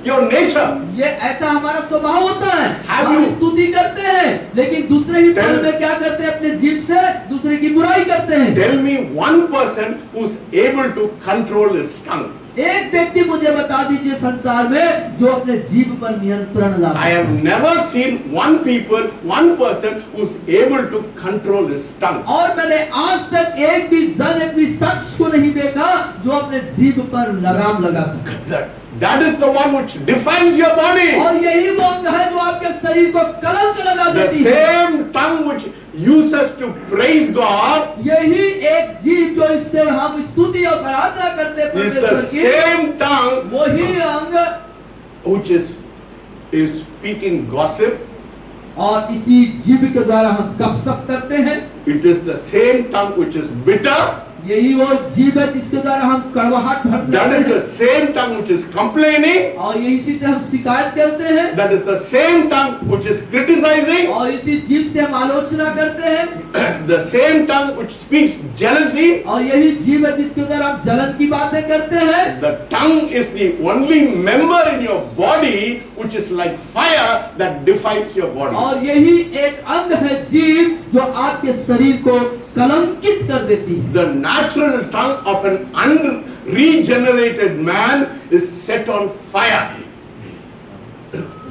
your nature. ये ऐसा हमारा स्वभाव होता है। Have हम you- स्तुति करते हैं लेकिन दूसरे ही पल Tell- में क्या करते हैं? अपने जीभ से दूसरे की बुराई करते हैं। Tell me one person who's able to control his tongue. एक व्यक्ति मुझे बता दीजिए संसार में जो अपने जीभ पर नियंत्रण ला I सकता have है। never seen one person who's able to control his tongue. और मैंने आज तक एक भी शख्स को नहीं देखा जो अपने जीभ पर लगाम लगा सके। That is the one which defines your body. और यही वो अंग है जो आपके शरीर को कलंक लगा The देती है। same tongue which uses to praise God यही एक जीव जो इससे हम स्तुति और आराधना करते हैं is परमेश्वर the की, same tongue वही अंग which is speaking gossip. और इसी जीभ के द्वारा हम गपशप करते हैं। It is the same tongue which is bitter. यही वो जीभ है जिसके द्वारा हम कड़वाहट भरते That is the हैं same tongue which is complaining. और ये इसी से हम शिकायत करते हैं That is the same tongue which is criticizing. और इसी जीभ से हम आलोचना करते हैं The same tongue which speaks jealousy. और यही जीभ है जिसके द्वारा हम जलन की बातें करते हैं। The tongue is the only member in your body which is like fire that defiles your body. और यही एक अंग है जीभ जो आपके शरीर को कलंकित कर देती है। The natural tongue of an unregenerated man is set on fire.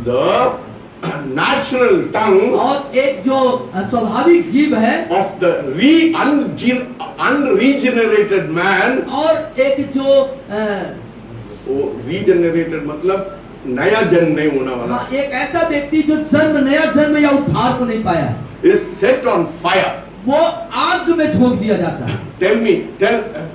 The natural tongue और एक जो स्वाभाविक जीव है of the unregenerated man, और एक जो regenerated मतलब नया जन्म नहीं होने वाला, हाँ, एक ऐसा व्यक्ति जो नया जन्म या उद्धार को नहीं पाया, is set on fire. वो आग में झोंक दिया जाता है।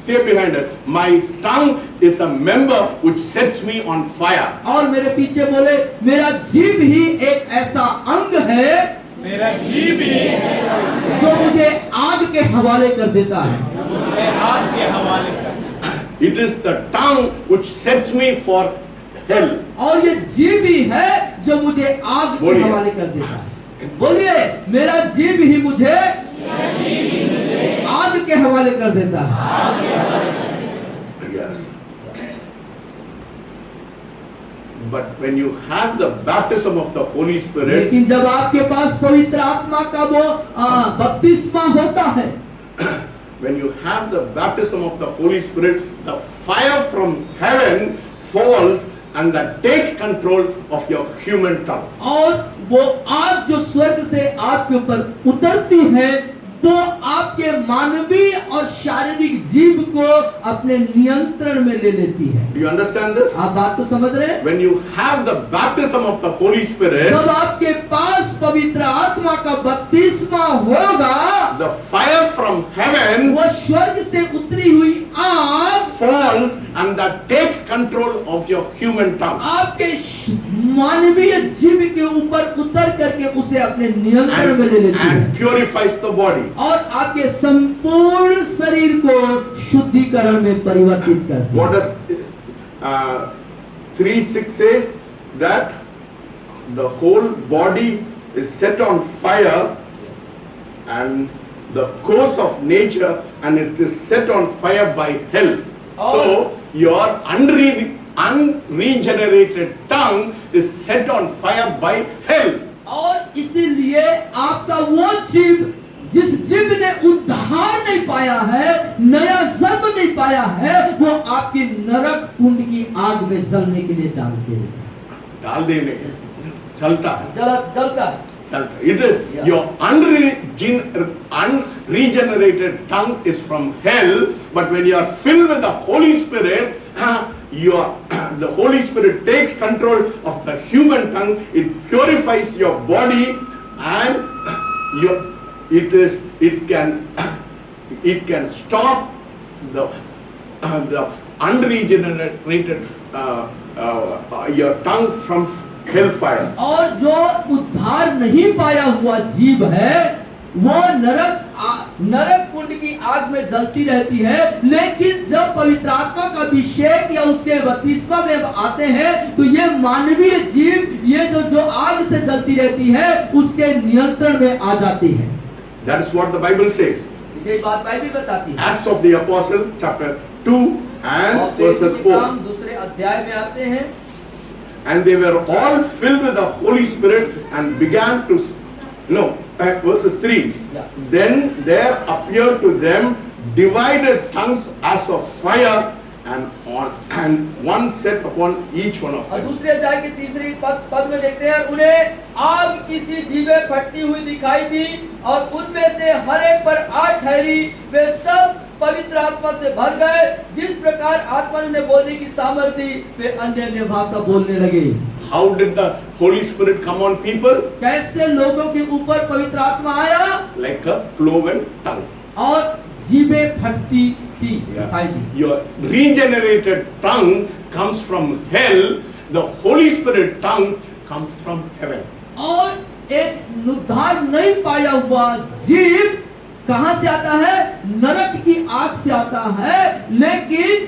Say behind it, my tongue is a member which sets me on fire. और मेरे पीछे बोले, मेरा जीभ ही एक ऐसा अंग है, मेरा जीभ ही जो मुझे आग के हवाले कर देता है। मुझे आग के हवाले कर। It is the tongue which sets me for hell. और ये जीभ ही है जो मुझे आग के बोलिए। हवाले कर देता है। बोलिए, मेरा जीभ ही मुझे आग के हवाले कर देता है। Yes. But when you have the baptism of the Holy Spirit, लेकिन जब आपके पास पवित्र आत्मा का वो बपतिस्मा होता है, when you have the baptism of the Holy Spirit, the fire from heaven falls and that takes control of your human tongue. और वो आग जो स्वर्ग से आपके ऊपर उतरती है, वो आपके मानवीय और शारीरिक जीव को अपने नियंत्रण में ले लेती है। Do you understand this? आप बात को समझ रहे हैं? When you have the baptism of the Holy Spirit, जब आपके पास पवित्र आत्मा का बपतिस्मा होगा, the fire from heaven वो स्वर्ग से उतरी हुई आग falls and that takes control of your human tongue. आपके मानवीय जीव के ऊपर उतर करके उसे अपने नियंत्रण में ले लेती है And purifies the body. और आपके संपूर्ण शरीर को शुद्धिकरण में परिवर्तित करती है। What does 3:6 says? That the whole body is set on fire and the course of nature and it is set on fire by hell. So your unregenerated tongue is set on fire by hell. और इसीलिए आपका वो जीव जिस जीव ने उद्धार नहीं पाया है, नया जन्म नहीं पाया है, वो आपकी नरक कुंड की आग में जलने के लिए डालते हैं। डाल देने चलता है जलता है। It is your unregenerated tongue is from hell, but when you are filled with the Holy Spirit, the Holy Spirit takes control of the human tongue. It purifies your body, and it can stop the unregenerated your tongue from hellfire. और जो उद्धार नहीं पाया हुआ जीव है, वो नरक कुंड की आग में जलती रहती है। लेकिन जब पवित्र आत्मा का अभिषेक या उसके बपतिस्मा में आते हैं, तो ये मानवीय जीव ये जो आग से जलती रहती है, उसके नियंत्रण में आ जाती है। That is what the Bible says. इसे बात बाइबल बताती है। Acts of the Apostle chapter 2 and verses 4. दूसरे अध्याय में आते हैं। And they were all filled with the Holy Spirit and began to verses 3. Yeah. Then there appeared to them divided tongues as of fire, and one set upon each one of और them. दूसरे अध्याय के तीसरे पद में देखते हैं, उन्हें आग किसी जीवे फटती हुई दिखाई दी और उनमें से हर एक पर आग ठहरी। वे सब पवित्र आत्मा से भर गए। जिस प्रकार आत्मा ने उन्हें बोलने की सामर्थ्य दी, वे अन्य भाषा बोलने लगे। How did the Holy Spirit come on people? कैसे लोगों के ऊपर पवित्र आत्मा आया? Like a cloven tongue. और जीभें फटती सी दिखाई दी। Your regenerated tongue comes from hell. The Holy Spirit tongue comes from heaven. और एक उद्धार नहीं पाया हुआ जीव कहां से आता है? नरक की आग से आता है। लेकिन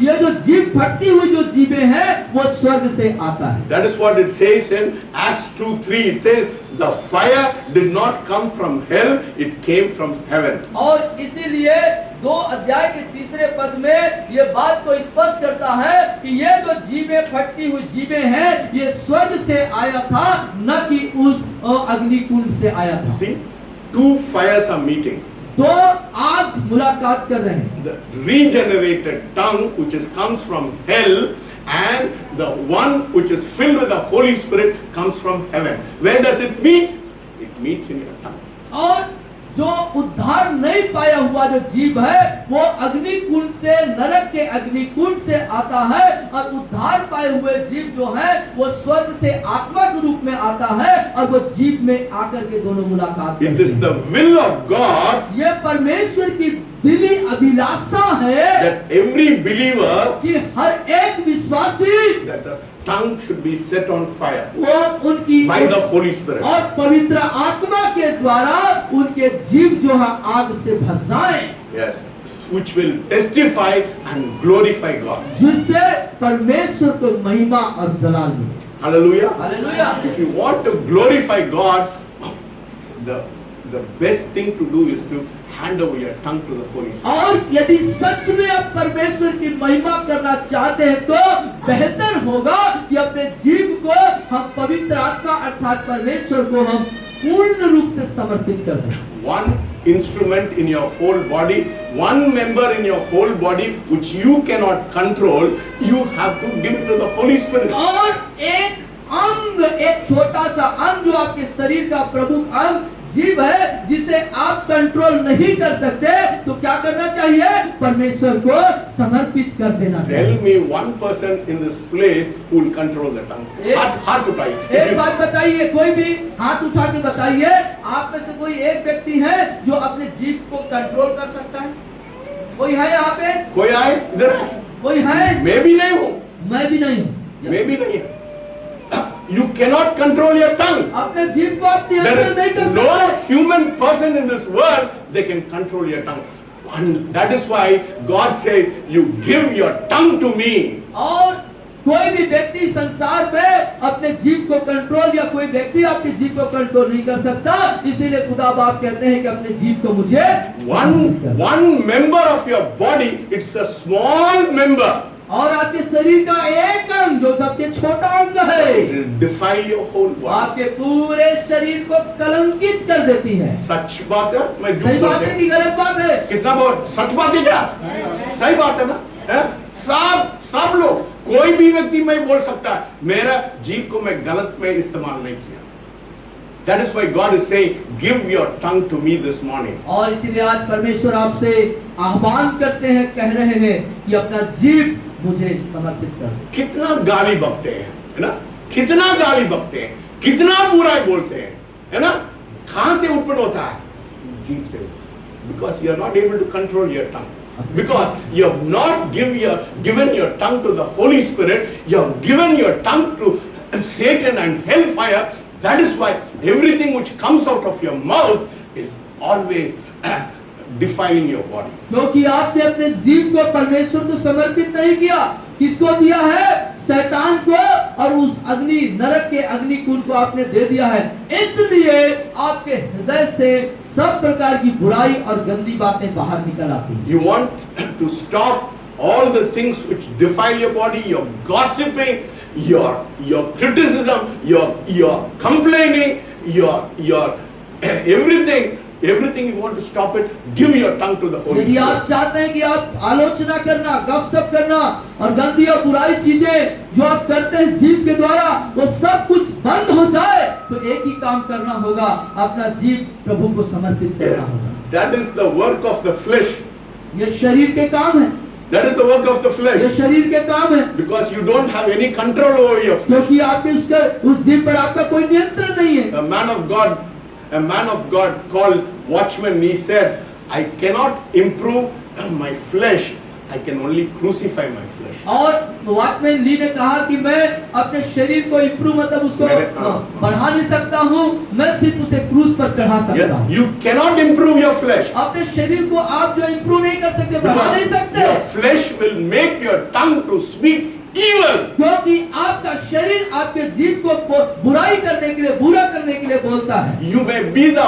ये जो जीव फटती हुई जो जीवें हैं, वो स्वर्ग से आता है। That is what it says in Acts 2:3. It says the fire did not come from hell; it came from heaven. और इसीलिए 2 अध्याय के तीसरे पद में ये बात को स्पष्ट करता है कि ये जो जीवें फटती हुई जीवें हैं, ये स्वर्ग से आया था, न कि उस अग्निकुंड से आया था। See, two fires are meeting. 2 आग मुलाकात कर रहे हैं। The regenerated tongue, which comes from hell, and the one which is filled with the Holy Spirit comes from heaven. Where does it meet? It meets in your tongue. और जो उद्धार नहीं पाया हुआ जो जीव है वो अग्नि कुंड से, नरक के अग्नि कुंड से आता है, और उद्धार पाए हुए जीव जो है वो स्वर्ग से आत्मा के रूप में आता है और वो जीव में आकर के दोनों मुलाकात It करते is हैं। the will of God ये परमेश्वर की दिली अभिलाषा है that every believer, कि हर एक विश्वासी that the tongue should be set on fire वो उनकी by the Holy Spirit. और पवित्र आत्मा के द्वारा उनके जीव जो है आग से भस जाएं, Yes, which will testify and glorify God. जिससे परमेश्वर को महिमा और जलाल मिले। Hallelujah. Hallelujah. If you want to glorify God, the best thing to do is to hand over your tongue to the Holy Spirit. और यदि सच में आप परमेश्वर की महिमा करना चाहते हैं तो बेहतर होगा कि अपने जीव को हम पवित्र आत्मा अर्थात परमेश्वर को हम पूर्ण रूप से समर्पित कर दें। One instrument in your whole body, one member in your whole body which you cannot control, you have to give it to the Holy Spirit. और एक अंग, एक छोटा सा अंग जो आपके शरीर का प्रमुख अंग जीव है जिसे आप कंट्रोल नहीं कर सकते, तो क्या करना चाहिए? परमेश्वर को समर्पित कर देना Tell चाहिए। me one person in this place who will control the tongue. हाथ उठाइए। एक बात बताइए, कोई भी हाथ उठा के बताइए, आप में से कोई एक व्यक्ति है जो अपने जीव को कंट्रोल कर सकता है? कोई है यहाँ पे? कोई आए इधर? कोई है? मैं भी नहीं हूँ। मैं भी नहीं हूँ। मैं भी नहीं हूँ। You cannot control your tongue. अपने जीव को आप There नियंत्रण नहीं कर is सकते। no human person in this world they can control your tongue. And that is why God says, you give your tongue to me. और कोई भी व्यक्ति संसार में अपने जीव को कंट्रोल या कोई व्यक्ति आपके जीव को कंट्रोल नहीं कर सकता, इसीलिए खुदा बाप कहते हैं कि अपने जीव को मुझे समर्पित कर। One member of your body, it's a small member. और आपके शरीर का एक अंग जो सबसे छोटा अंग है It will defile your whole body. आपके पूरे शरीर को कलंकित कर देती है। सच बात है? मैं झूठ सही बात बोलते है हैं। कि गलत बात है? कितना बहुत सच बात है क्या? सही बात है ना? है? सब लोग, कोई भी व्यक्ति मैं बोल सकता है मेरा जीव को मैं गलत में इस्तेमाल नहीं किया। That is why God is saying, give your tongue to me this morning. और इसीलिए आज परमेश्वर आपसे आह्वान करते हैं, कह रहे हैं कि अपना जीव मुझे समर्पित कर। कितना गाली बकते हैं, है ना? कितना गाली बकते हैं, कितना बुराई बोलते हैं, है ना? कहां से उत्पन्न होता है? जीव से। Because you are not able to control your tongue. Because you have not given your tongue to the Holy Spirit, you have given your tongue to Satan and hellfire. That is why everything which comes out of your mouth is always defiling your body. क्योंकि आपने अपने जीव को परमेश्वर को समर्पित नहीं किया। किसको दिया है? शैतान को, और उस अग्नि, नरक के अग्नि कुंड को आपने दे दिया है। इसलिए आपके हृदय से सब प्रकार की बुराई और गंदी बातें बाहर निकल आती हैं। You want to stop all the things which defile your body, your gossiping, your criticism, your complaining, your everything you want to stop it, give your tongue to the Holy यदि आप Spirit. चाहते हैं कि आप आलोचना करना, गपशप करना और गंदी और बुराई चीजें जो आप करते हैं जीव के द्वारा, वो सब कुछ बंद हो जाए, तो एक ही काम करना होगा, अपना जीव प्रभु को समर्पित करना Yes. होगा। That is the work of the flesh. ये शरीर के काम है, That is the work of the ये flesh. शरीर के काम है, Because you don't have any control over your flesh. क्योंकि आपके उस जीव पर आपका कोई नियंत्रण नहीं है। A man of God called Watchman, he said, I cannot improve my flesh, I can only crucify my flesh. और वॉचमैन ली ने कहा कि मैं अपने शरीर को इम्प्रूव मतलब उसको बढ़ा नहीं सकता हूँ, मैं सिर्फ उसे क्रूस पर चढ़ा सकता Yes, हूँ। you cannot improve your flesh. अपने शरीर को आप जो इम्प्रूव नहीं कर सकते, बढ़ा नहीं Because सकते, your flesh will make your tongue to speak evil. क्योंकि आपका शरीर आपके जीव को बुराई करने के लिए, बुरा करने के लिए बोलता है। You may be the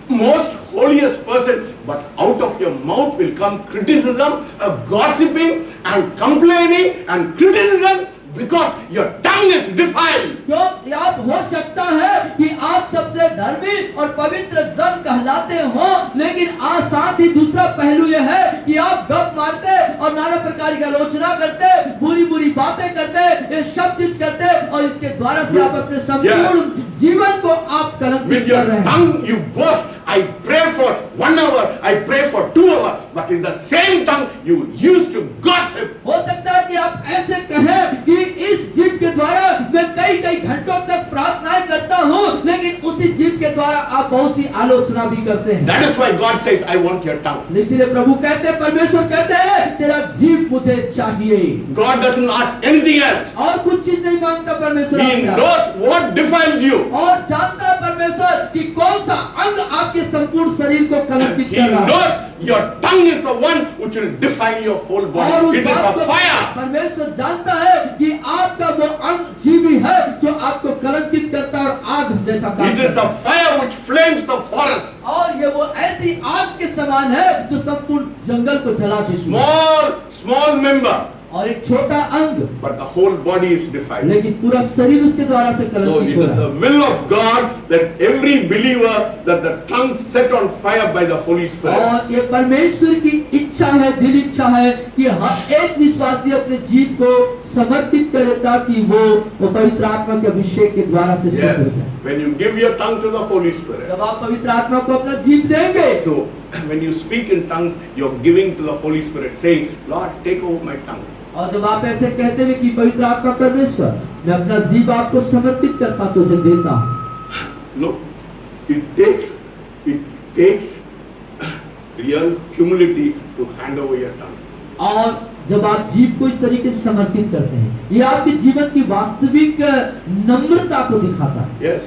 most holiest person, but out of your mouth will come criticism, gossiping and complaining and criticism, because your tongue is defiled. क्यों आप हो सकता है कि आप सबसे धर्मी और पवित्र जन कहलाते हो, लेकिन आज साथ ही दूसरा पहलू यह है कि आप गप मारते और नाना प्रकार की आलोचना करते, बुरी बुरी बातें करते, ये सब चीज करते, और इसके द्वारा से आप अपने संपूर्ण जीवन को आप कलंकित With कर your रहे हैं। tongue you boast I pray for 1 hour, I pray for 2 hours, but in the same tongue you used to gossip. हो सकता है कि आप ऐसे कहें कि इस जीव के द्वारा मैं कई कई घंटों तक प्रार्थनाएं करता हूँ, लेकिन उसी जीव के द्वारा आप बहुत सी आलोचना भी करते हैं। That is why God says, I want your tongue. इसीलिए प्रभु कहते हैं, परमेश्वर कहते हैं, तेरा जीव मुझे चाहिए। God doesn't ask anything else. और कुछ चीज नहीं मांगता परमेश्वर He आपसे। knows what defiles you. और जानता है परमेश्वर कि कौन सा अंग आपके संपूर्ण शरीर को कलंकित He कर रहा है। knows your tongue is the one which will defile your whole और body. उस It is बात a को fire. परमेश्वर जानता है कि आपका वो अंग जीवी है जो आपको कलंकित करता है और आग जैसा काम It is करता a fire which flames the forest. है। और ये वो ऐसी आग के समान है जो संपूर्ण जंगल को जला देती है। Small member, और एक छोटा अंग, but the whole body is defiled. लेकिन पूरा शरीर उसके द्वारा से So कलंकित it हो is रहा the है। will of God that every believer, that the tongue set on fire by the Holy Spirit. और ये परमेश्वर की इच्छा है, दिल इच्छा है कि हर एक विश्वासी अपने जीव को समर्पित करे ताकि वो पवित्र आत्मा के अभिषेक के द्वारा से शुद्ध हो Yes. जाए। When you give your tongue to the Holy Spirit. जब आप पवित्र आत्मा को अपना जीव देंगे, So when you speak in tongues, you're giving to the Holy Spirit, saying, Lord, take over my tongue. और जब आप ऐसे कहते हुए कि पवित्र आत्मा परमेश्वर, मैं अपना जीव आपको समर्पित करता तुझे देता हूँ। Look, it takes real humility to hand over your tongue. और जब आप जीव को इस तरीके से समर्पित करते हैं, ये आपके जीवन की वास्तविक नम्रता को दिखाता है। Yes.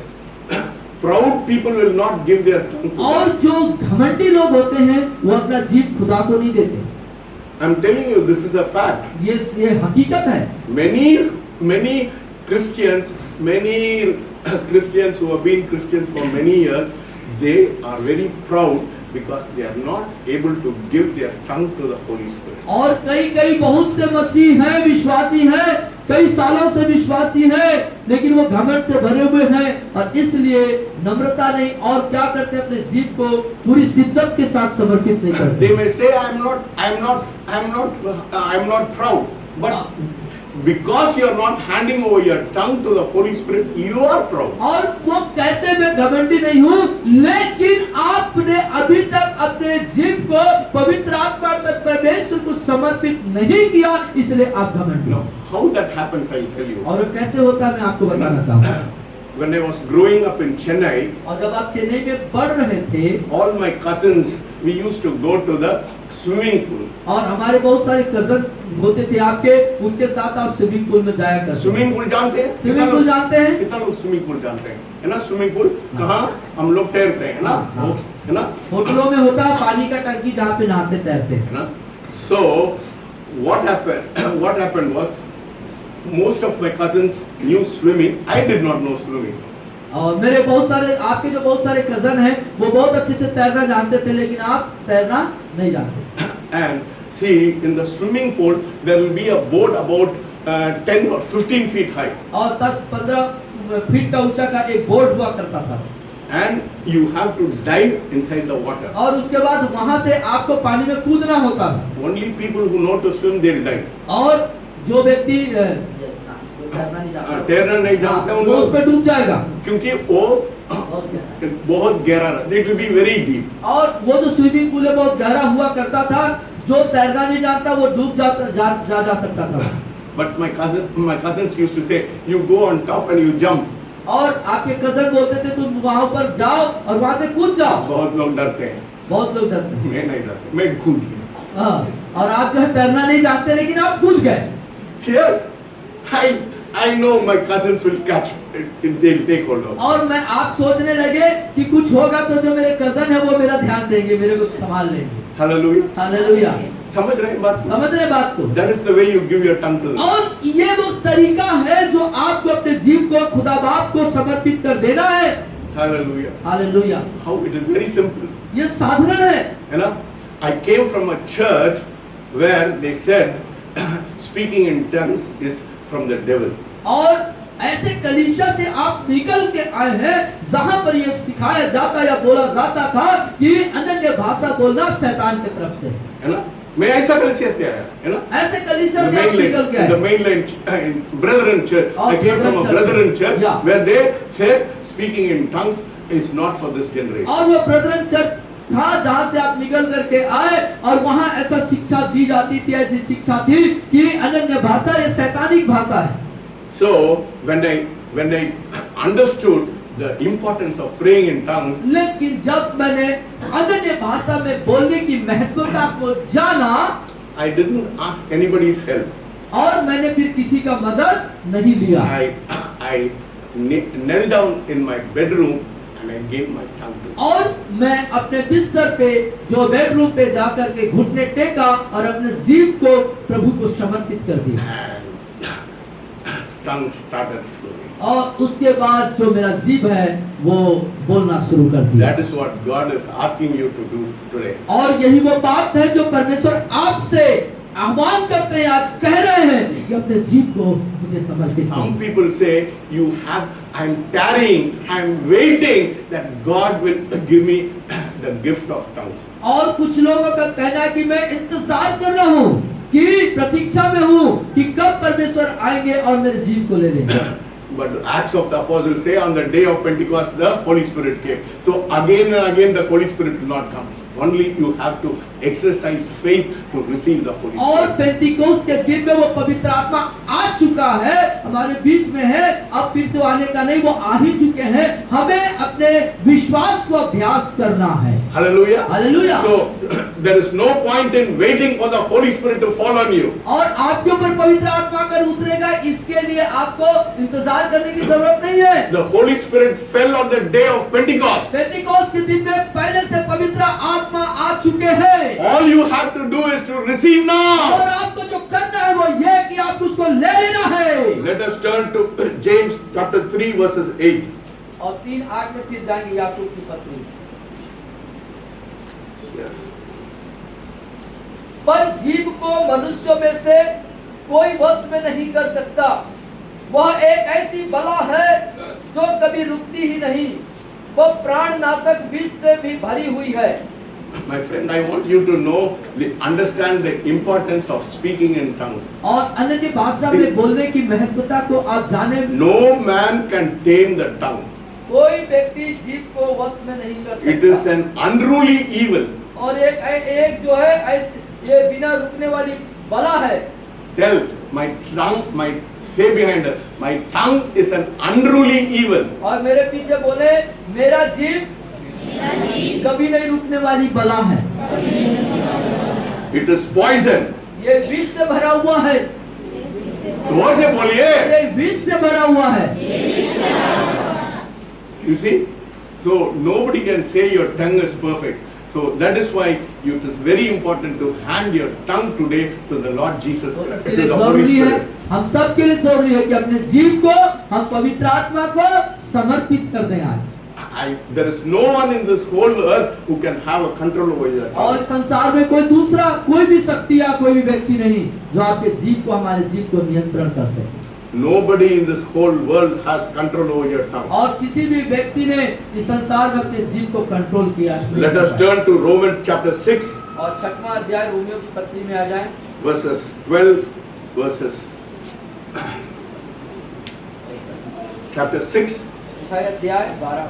Proud people will not give their tongue to और God. जो घमंडी लोग होते हैं वो अपना जीव खुदा को नहीं देते। I'm telling you, this is a fact. ये हकीकत है। Many Christians who have been Christians for many years, they are very proud because they are not able to give their tongue to the Holy Spirit. और कई बहुत से मसीह हैं, विश्वासी हैं, कई सालों से विश्वासी हैं, लेकिन वो घमंड से भरे हुए हैं और इसलिए नम्रता नहीं, और क्या करते हैं, अपने जीव को पूरी शिद्दत के साथ समर्पित नहीं करते। They may say, I'm not proud, but because you are not handing over your tongue to the Holy Spirit, you are proud. और वो कहते मैं घमंडी नहीं हूँ, लेकिन आपने अभी तक अपने जीव को पवित्र आत्मा तक परमेश्वर को समर्पित नहीं किया, इसलिए आप घमंडी। Now, how that happens, I'll tell you. और कैसे होता है मैं आपको बताना चाहूँगा। When I was growing up in Chennai, और जब आप चेन्नई में पढ़ रहे थे, all my cousins, we used to go to the swimming pool. और हमारे बहुत सारे कजन होते थे आपके, उनके साथ आप स्विमिंग पूल में जाया करते। स्विमिंग पूल जानते हैं? स्विमिंग पूल जानते हैं? कितना लोग स्विमिंग पूल जानते हैं? है ना स्विमिंग पूल? कहाँ हम लोग तैरते हैं, है ना? हाँ। है ना? होटलों में होता है पानी का टंकी जहाँ पे नहाते तैरते हैं। है ना? So what happened was, most of my cousins knew swimming. I did not know swimming. और मेरे बहुत सारे, आपके जो बहुत सारे कजन हैं, वो बहुत अच्छे से तैरना जानते थे, लेकिन आप तैरना नहीं जानते। And see, in the swimming pool, there will be a boat about 10 or 15 feet high. और 10-15 फीट का ऊंचा का एक बोर्ड हुआ करता था। And you have to dive inside the water. और उसके बाद वहां से आपको पानी में कूदना होता है। Only people who know to swim, they'll dive. और जो व्यक्ति तैरना नहीं जानते वो उस पे डूब जाएगा, क्योंकि वो बहुत गहरा, it will be very deep. और वो जो स्विमिंग पूल है बहुत गहरा हुआ करता था, जो तैरना नहीं जानता वो डूब जा सकता था। But my cousins used to say, you go on top and you jump. और आपके कजन बोलते थे तुम वहां पर जाओ और वहां से कूद जाओ। बहुत लोग डरते हैं, बहुत लोग डरते हैं। मैं नहीं डरता, मैं कूद गया। हाँ, और आप जो है तैरना नहीं जानते, लेकिन आप कूद गए। Yes, I know my cousins will catch it, they'll take hold of. और मैं आप सोचने लगे कि कुछ होगा तो जो मेरे कजन है वो मेरा ध्यान देंगे, मेरे को संभाल लेंगे। Hallelujah. हालेलुया। समझ रहे हैं बात को? समझ रहे बात को? That is the way you give your tongue to them. और ये वो तरीका है जो आपको अपने जीव को खुदा बाप को समर्पित कर देना है। Hallelujah. Hallelujah. How it is very simple. ये साधारण है। You know, I came from a church where they said speaking in tongues is from the devil. और ऐसे कलीसिया से आप निकल के आए हैं जहां पर ये सिखाया जाता या बोला जाता था कि अनन्य भाषा बोलना शैतान की तरफ से, है ना? मैं ऐसा कलीसिया से आया, है ना? ऐसे कलीसिया से आप निकल के The आए। mainland Brethren church. I came from a Brethren church where they said speaking in tongues is not for this generation. और वो ब्रदरन चर्च था जहां से आप निकल करके आए और वहां ऐसा शिक्षा दी जाती थी, ऐसी शिक्षा थी कि अनन्य भाषा ये शैतानिक भाषा है। So when I understood the importance of praying in tongues, लेकिन जब मैंने अनन्य भाषा में बोलने की महत्वता को जाना, I didn't ask anybody's help. और मैंने फिर किसी का मदद नहीं लिया। I knelt down in my bedroom and I gave my tongue to God. और मैं अपने बिस्तर पे जो बेडरूम पे जाकर के घुटने टेका और अपने जीभ को प्रभु को समर्पित कर दिया। And tongue started flowing. और उसके बाद जो मेरा जीभ है वो बोलना शुरू कर दिया। That is what God is asking you to do today. और यही वो बात है जो परमेश्वर आपसे आह्वान करते हैं, आज कह रहे हैं कि अपने जीभ को मुझे समर्पित Some करो। people say, I'm tarrying, I'm waiting that God will give me the gift of tongues. और कुछ लोगों का कहना है कि मैं इंतजार कर रहा हूँ, कि प्रतीक्षा में हूँ कि कब परमेश्वर आएंगे और मेरे जीभ को ले लेंगे। But the Acts of the Apostles say on the day of Pentecost the Holy Spirit came. So again and again the Holy Spirit will not come. Only you have to exercise faith to receive the Holy और Spirit. Pentecost के दिन में वो पवित्र आत्मा आ चुका है, हमारे बीच में है, अब फिर से आने का नहीं, वो आ ही चुके हैं। हमें अपने विश्वास को अभ्यास करना है। Hallelujah. Hallelujah. So there is no point in waiting for the Holy Spirit to fall on you. और आपके ऊपर पवित्र आत्मा कर उतरेगा, इसके लिए आपको इंतजार करने की जरूरत नहीं है। The Holy Spirit fell on the day of Pentecost. Pentecost के दिन में पहले से पवित्र आत्मा आ चुके हैं। All you have to do is to receive now. और आपको जो करना है वो ये कि आप उसको ले लेना है। Let us turn to James chapter 3 verses 8. और 3:8 में फिर जाएंगे याकूब की पत्री। पर जीव को मनुष्यों में से कोई वश में नहीं कर सकता, वह एक ऐसी बला है जो कभी रुकती ही नहीं, वह प्राणनाशक विष से भी भरी हुई है। My friend, I want you to know, understand the importance of speaking in tongues. और अन्य भाषा में बोलने की महत्वता को आप जाने। No man can tame the tongue. कोई व्यक्ति जीव को वश में नहीं कर सकता। It is an unruly evil. और एक जो है ऐसे ये बिना रुकने वाली बला है। Tell my tongue, say behind her, my tongue is an unruly evil. और मेरे पीछे बोले, मेरा जीव कभी नहीं रुकने वाली बला है। It is poison. ये विष से भरा हुआ है। जोर से बोलिए। ये विष से भरा हुआ है। You see, so nobody can say your tongue is perfect. So that is why it is very important to hand your tongue today to the Lord Jesus Christ, to इसलिए the Holy जरूरी है, Spirit. हम सब के लिए जरूरी है कि अपने जीव को हम पवित्र आत्मा को समर्पित कर दें आज। There is no one in this whole earth who can have a control over your tongue. और संसार में कोई दूसरा कोई भी शक्ति या कोई भी व्यक्ति नहीं जो आपके जीव को, हमारे जीव को नियंत्रण कर सके। Nobody in this whole world has control over your tongue. और किसी भी व्यक्ति ने इस संसार में अपने जीव को कंट्रोल किया नहीं। Let us turn to Romans chapter 6 और 6वां अध्याय रोमियो की पत्री में आ जाएं। verses 12 verses chapter 6 6 अध्याय 12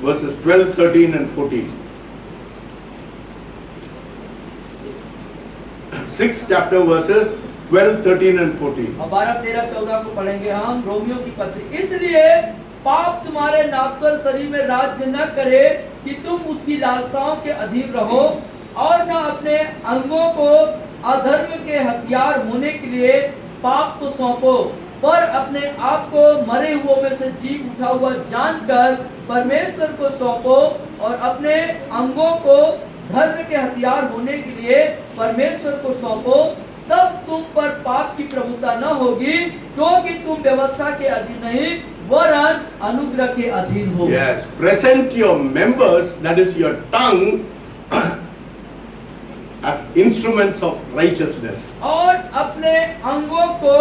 verses 12, 13 and 14. 6 chapter verses 12, 13 and 14. 12, 13, 14 को पढ़ेंगे हम। रोमियो की पत्री, इसलिए पाप तुम्हारे नासवर शरीर में राज्य न करे कि तुम उसकी लालसाओं के अधीन रहो, और न अपने अंगों को अधर्म के हथियार होने के लिए पाप को सौंपो, पर अपने आप को मरे हुओं में से जी उठा हुआ जानकर परमेश्वर को सौंपो, और अपने अंगों को धर्म के हथियार होने के लिए परमेश्वर को सौंपो। तब तुम पर पाप की प्रभुता न होगी, क्योंकि तुम व्यवस्था के अधीन नहीं वरन अनुग्रह के अधीन हो। Yes, present your members, that is your tongue, as instruments of righteousness. और अपने अंगों को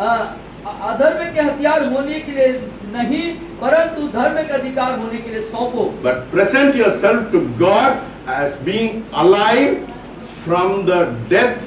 अधर्म के हथियार होने के लिए नहीं परंतु धर्म के अधिकार होने के लिए सौंपो। But present yourself to God as being alive from the death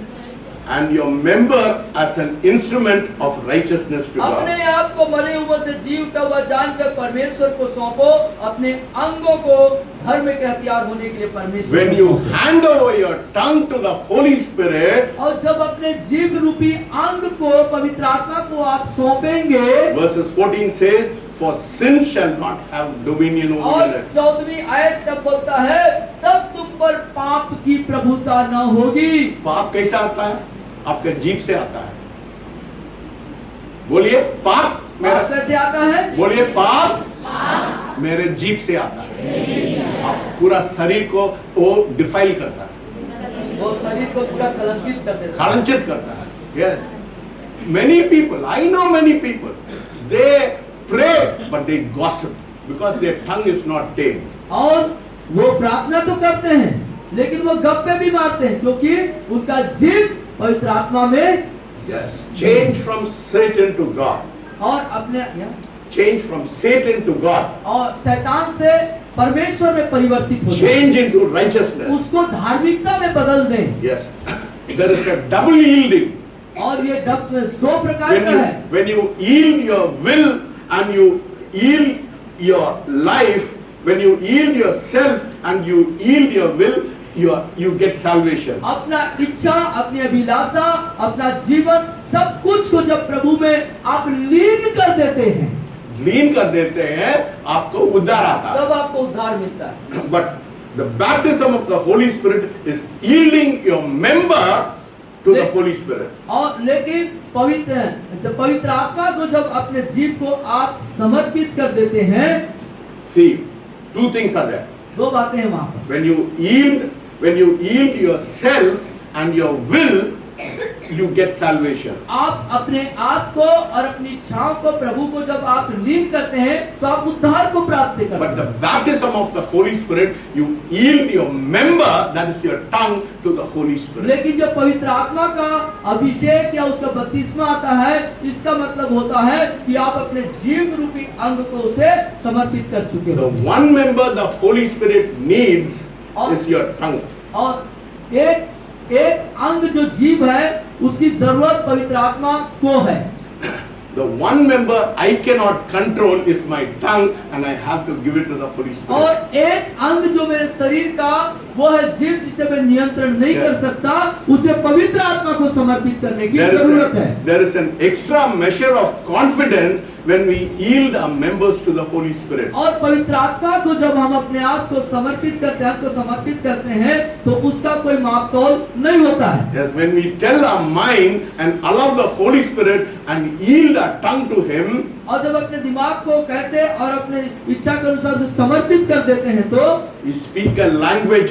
and your member as an instrument of righteousness to अपने God. आप को मरे हुए से जी उठा हुआ जानकर परमेश्वर को सौंपो, अपने अंगों को धर्म के हथियार होने के लिए परमेश्वर When को you सौंपो। hand over your tongue to the Holy Spirit, और जब अपने जीव रूपी अंग को पवित्र आत्मा को आप सौंपेंगे, verses 14 says, for sin shall not have dominion over और that. 14वीं आयत तब बोलता है, तब तुम पर पाप की प्रभुता न होगी। पाप कैसा आता है? आपके जीभ से आता है। बोलिए पाप मेरा, पाप कैसे आता है? बोलिए पाप मेरे जीभ से आता है। आप पूरा शरीर को वो डिफाइल करता है, वो शरीर को पूरा कलंकित कर देता है। कलंकित करता है। Yes, many people, I know many people, they pray but they gossip because their tongue is not tamed. और वो प्रार्थना तो करते हैं, लेकिन वो गप्पे भी मारते हैं, क्योंकि उनका जीव पवित्र आत्मा में Yes, change from Satan to God. और अपने Change from Satan to God. और शैतान से परमेश्वर में परिवर्तित हो जाए, Change into righteousness. उसको धार्मिकता में बदल दें। Yes, there is a double yielding. और ये दो प्रकार का है। When you yield your will and you yield your life, when you yield yourself and you yield your will, you get salvation. अपना इच्छा, अपनी अभिलाषा, अपना जीवन, सब कुछ को जब प्रभु में आप लीन कर देते हैं, लीन कर देते हैं, आपको उद्धार आता तब आपको उद्धार मिलता है। है. But the baptism of the Holy Spirit is yielding your member to the Holy Spirit. और लेकिन पवित्र आत्मा को जब अपने जीव को आप समर्पित कर देते हैं, See, two things are there. दो बातें हैं वहां पर। When you yield yourself and your will, you get salvation. आप अपने आप को और अपनी इच्छाओं को प्रभु को जब आप लीन करते हैं, तो आप उद्धार को प्राप्त करते But the हैं। baptism of the Holy Spirit, you yield your member, that is your tongue, to the Holy Spirit. लेकिन जब पवित्र आत्मा का अभिषेक या उसका बपतिस्मा आता है, इसका मतलब होता है कि आप अपने जीव रूपी अंग को उसे समर्पित कर चुके The हो। one member the Holy Spirit needs और- is your tongue. और एक अंग जो जीव है, उसकी जरूरत पवित्र आत्मा को है। The one member I cannot control is my tongue, and I have to give it to the Holy Spirit. और एक अंग जो मेरे शरीर का, वो है जीव, जिसे मैं नियंत्रण नहीं कर सकता, उसे पवित्र आत्मा को समर्पित करने की जरूरत है। There is an extra measure of confidence when we yield our members to the Holy Spirit. और पवित्र आत्मा को जब हम अपने आप को समर्पित करते हैं, आपको समर्पित करते हैं, तो उसका कोई मापतोल नहीं होता है। Yes, when we tell our mind and allow the Holy Spirit and yield our tongue to Him, और जब अपने दिमाग को कहते हैं और अपने इच्छा के अनुसार उसे समर्पित कर देते हैं, तो we speak a language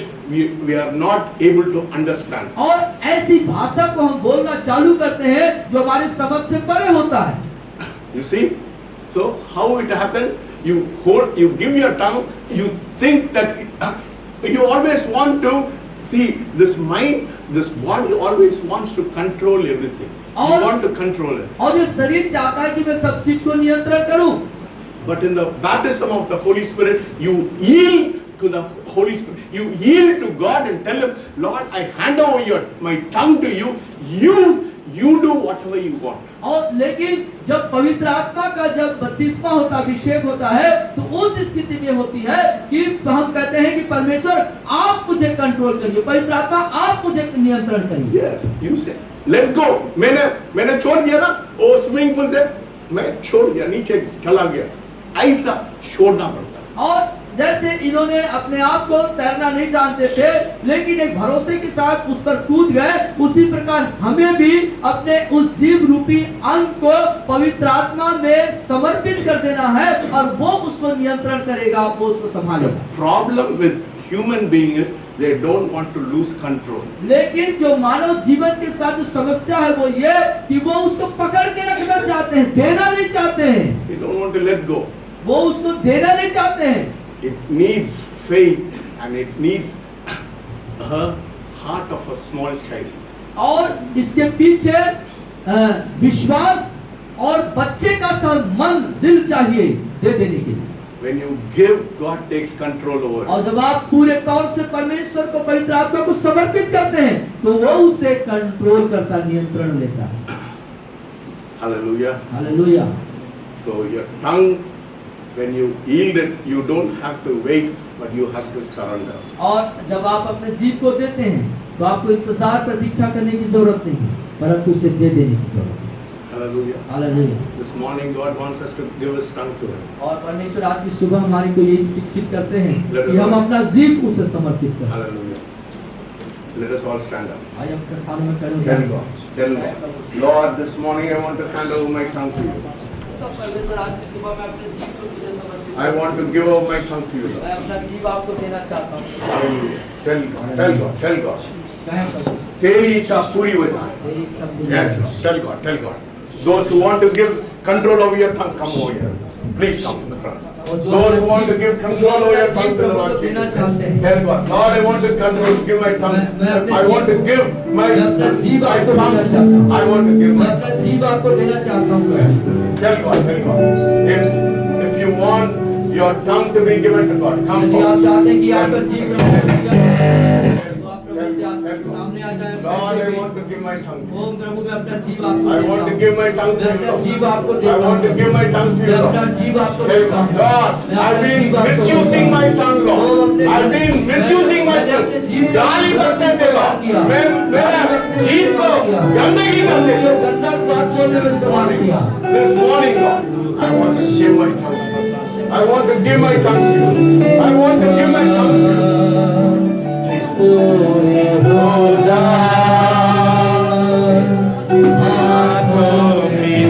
we are not able to understand. और ऐसी भाषा को हम बोलना चालू करते हैं जो हमारे समझ से परे होता है। You see? So how it happens? You give your tongue, you think that you always want to see this mind, this body always wants to control everything. You और- want to control it. और ये शरीर चाहता है कि मैं सब चीज को नियंत्रण करूं, But in the baptism of the Holy Spirit, you yield to the Holy Spirit. You yield to God and tell Him, Lord, I hand over my tongue to you. You do whatever you want. और लेकिन जब पवित्र आत्मा का जब बपतिस्मा होता, अभिषेक होता है, तो उस स्थिति में होती है कि हम कहते हैं कि परमेश्वर आप मुझे कंट्रोल करिए, पवित्र आत्मा आप मुझे नियंत्रण करिए। Yes, you say, let go. मैंने छोड़ दिया ना वो स्विमिंग पूल से, मैं छोड़ दिया, नीचे चला गया, ऐसा छोड़ना पड़ता है। और जैसे इन्होंने अपने आप को तैरना नहीं जानते थे, लेकिन एक भरोसे के साथ उस पर कूद गए, उसी प्रकार हमें भी अपने उस जीव रूपी अंग को पवित्र आत्मा में समर्पित कर देना है, और वो उसको नियंत्रण करेगा, वो उसको संभालेगा। Problem with human being is they don't want to lose control. लेकिन जो मानव जीवन के साथ जो समस्या है, वो ये कि वो उसको पकड़ के रखना चाहते हैं, देना नहीं चाहते हैं, They don't want to let go. वो उसको देना नहीं चाहते हैं। It needs faith and it needs a heart of a small child. और इसके पीछे विश्वास और बच्चे का सा मन, दिल चाहिए दे देने के लिए। When you give, God takes control over it. और जब आप पूरे तौर से परमेश्वर को, पवित्र आत्मा को समर्पित करते हैं, तो वो उसे कंट्रोल करता, नियंत्रण लेता है। Hallelujah. Hallelujah. So your tongue, when you yield it, you don't have to wait, but you have to surrender. और जब आप अपने जीव को देते हैं, तो आपको इंतजार प्रतीक्षा करने की जरूरत नहीं है, परंतु उसे दे देने की जरूरत है। Hallelujah. Hallelujah. This morning God wants us to give His tongue to Him. और परमेश्वर आज की सुबह हमारे को यही शिक्षित करते हैं Let कि us हम all- अपना जीव उसे समर्पित करें। Hallelujah. Let us all stand up. आज हम अपने स्थानों में खड़े हो Tell जाएं। God. Tell God. Lord, this morning I want to hand over my tongue to you. तो परमेश्वर आज की सुबह में अपने जीव को तुझे समर्पित I want to give over my tongue to you, Lord. मैं अपना जीव आपको देना चाहता हूँ। Hallelujah. Tell God. Tell God. Tell God. कहें प्रभु, तेरी इच्छा पूरी हो जाए. तेरी इच्छा पूरी Yes, हो। Lord. Tell God. Tell God. Those who want to give control over your tongue, come over here. Please come to the front. Those who want to give control over your tongue to the Lord Jesus. Tell God, Lord, I want to control, give my tongue. I want to give my tongue. I want to give मैं my अपना जीव आपको देना चाहता हूँ। Tell God, tell God. If you want your tongue to be given to God, come यदि आप forward. चाहते हैं कि आपका जीव प्रभु को दिया जाए, तो आप प्रभु से सामने आ जाएं। Lord, I want to give my tongue. ओम प्रभु मैं अपना जीव आपको I देता want to हूँ। give my tongue to मैं you, अपना जीव Lord. आपको I देता want to हूँ। give my tongue to मैं you, अपना Lord. जीव आपको Tell देता God, हूँ। Lord, मैं I've अपना been जीव आपको misusing देता my हूँ। tongue, ओम Lord. अपने I've been मैंने misusing my अपने tongue. जीव में गाली करते थे इस्तेमाल किया। Lord. मैं मेरा जीव को गंदगी करते जो थे. गंदा बात बोलने में इस्तेमाल किया। This morning, Lord, I want to give my tongue to you. I want to give my tongue to you. I want to give my tongue to you. पूरे हो जाए हाथों में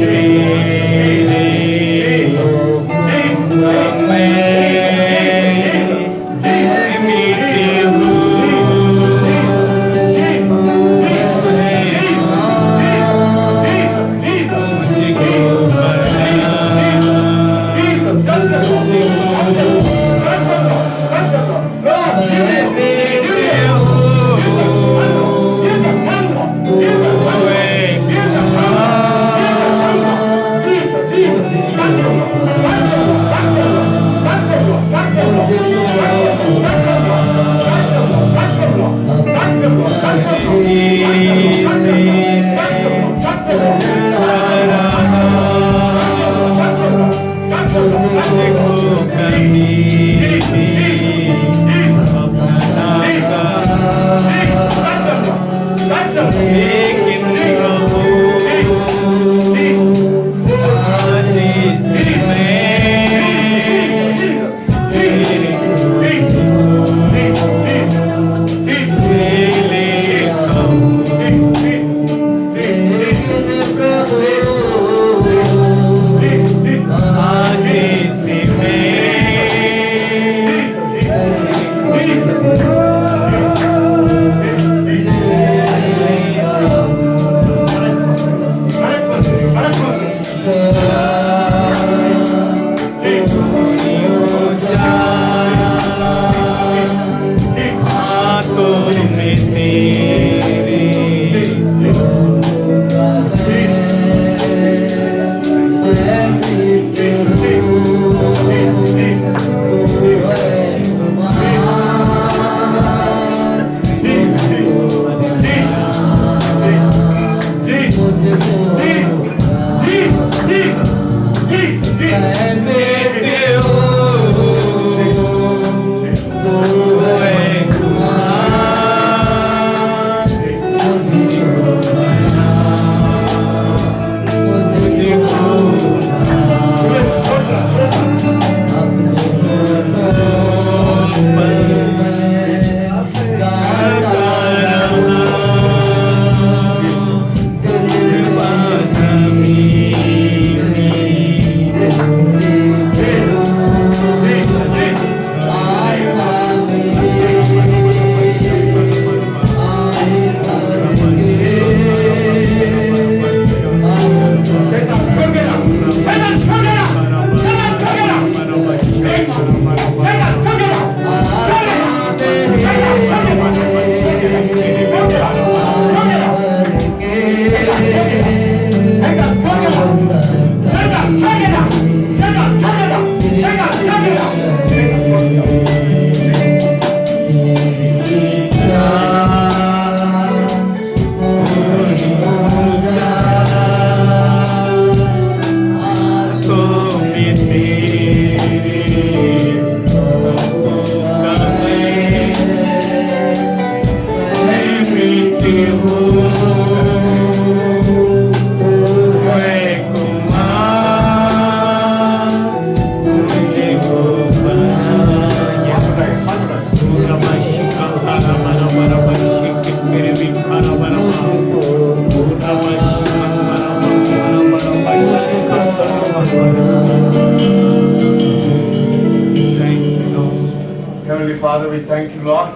Heavenly Father, we thank you, Lord.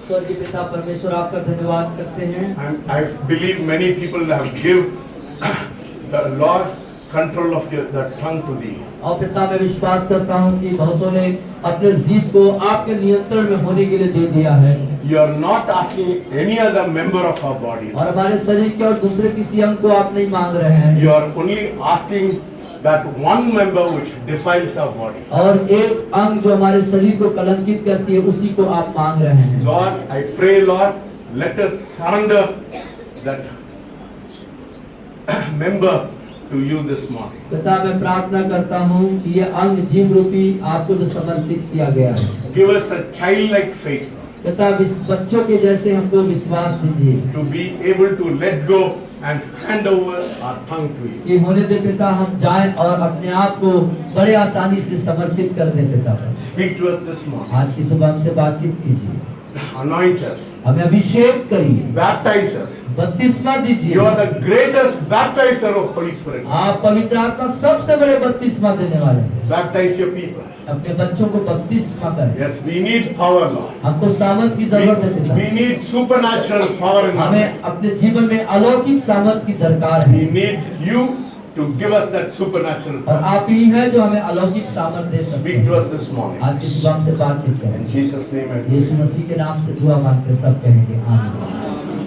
स्वर्गीय पिता परमेश्वर आपका धन्यवाद करते हैं। And I believe many people have give the Lord control of the tongue to thee. और पिता मैं विश्वास करता हूँ कि बहुतों ने अपने जीभ को आपके नियंत्रण में होने के लिए दे दिया है। You are not asking any other member of our body. और हमारे शरीर के और दूसरे किसी अंग को आप नहीं मांग रहे हैं। You are only asking that one member which defiles our body. और एक अंग जो हमारे शरीर को कलंकित करती है उसी को आप मांग रहे हैं। Lord, I pray, Lord, let us surrender that member to you this morning. पिता मैं प्रार्थना करता हूँ कि ये अंग जीव रूपी आपको जो समर्पित किया गया है। Give us a childlike faith पिता बच्चों के जैसे हमको विश्वास दीजिए to be able to let go and hand over our tongue to you. कि होने दे पिता हम जाएं और अपने आप को बड़े आसानी से समर्पित कर दें पिता। Speak to us this morning. आज की सुबह हमसे बातचीत कीजिए, Anoint us. हमें अभिषेक करिए, Baptize us. बपतिस्मा दीजिए। You are the greatest baptizer of Holy Spirit. आप पवित्र आत्मा सबसे बड़े बपतिस्मा देने वाले हैं। Baptize your people. अपने बच्चों को बपतिस्मा करें। Yes, we need power, Lord. हमको सामर्थ की जरूरत है पिता। We need supernatural power in our life. हमें अपने जीवन में अलौकिक सामर्थ की दरकार We है need you to give us that supernatural और power. आप ही हैं जो हमें अलौकिक सामर्थ दे सकते Speak to हैं। us this morning. आज की सुबह हमसे बातचीत करें। In Jesus' name I pray. यीशु मसीह के नाम से दुआ मांगते सब कहेंगे आमीन।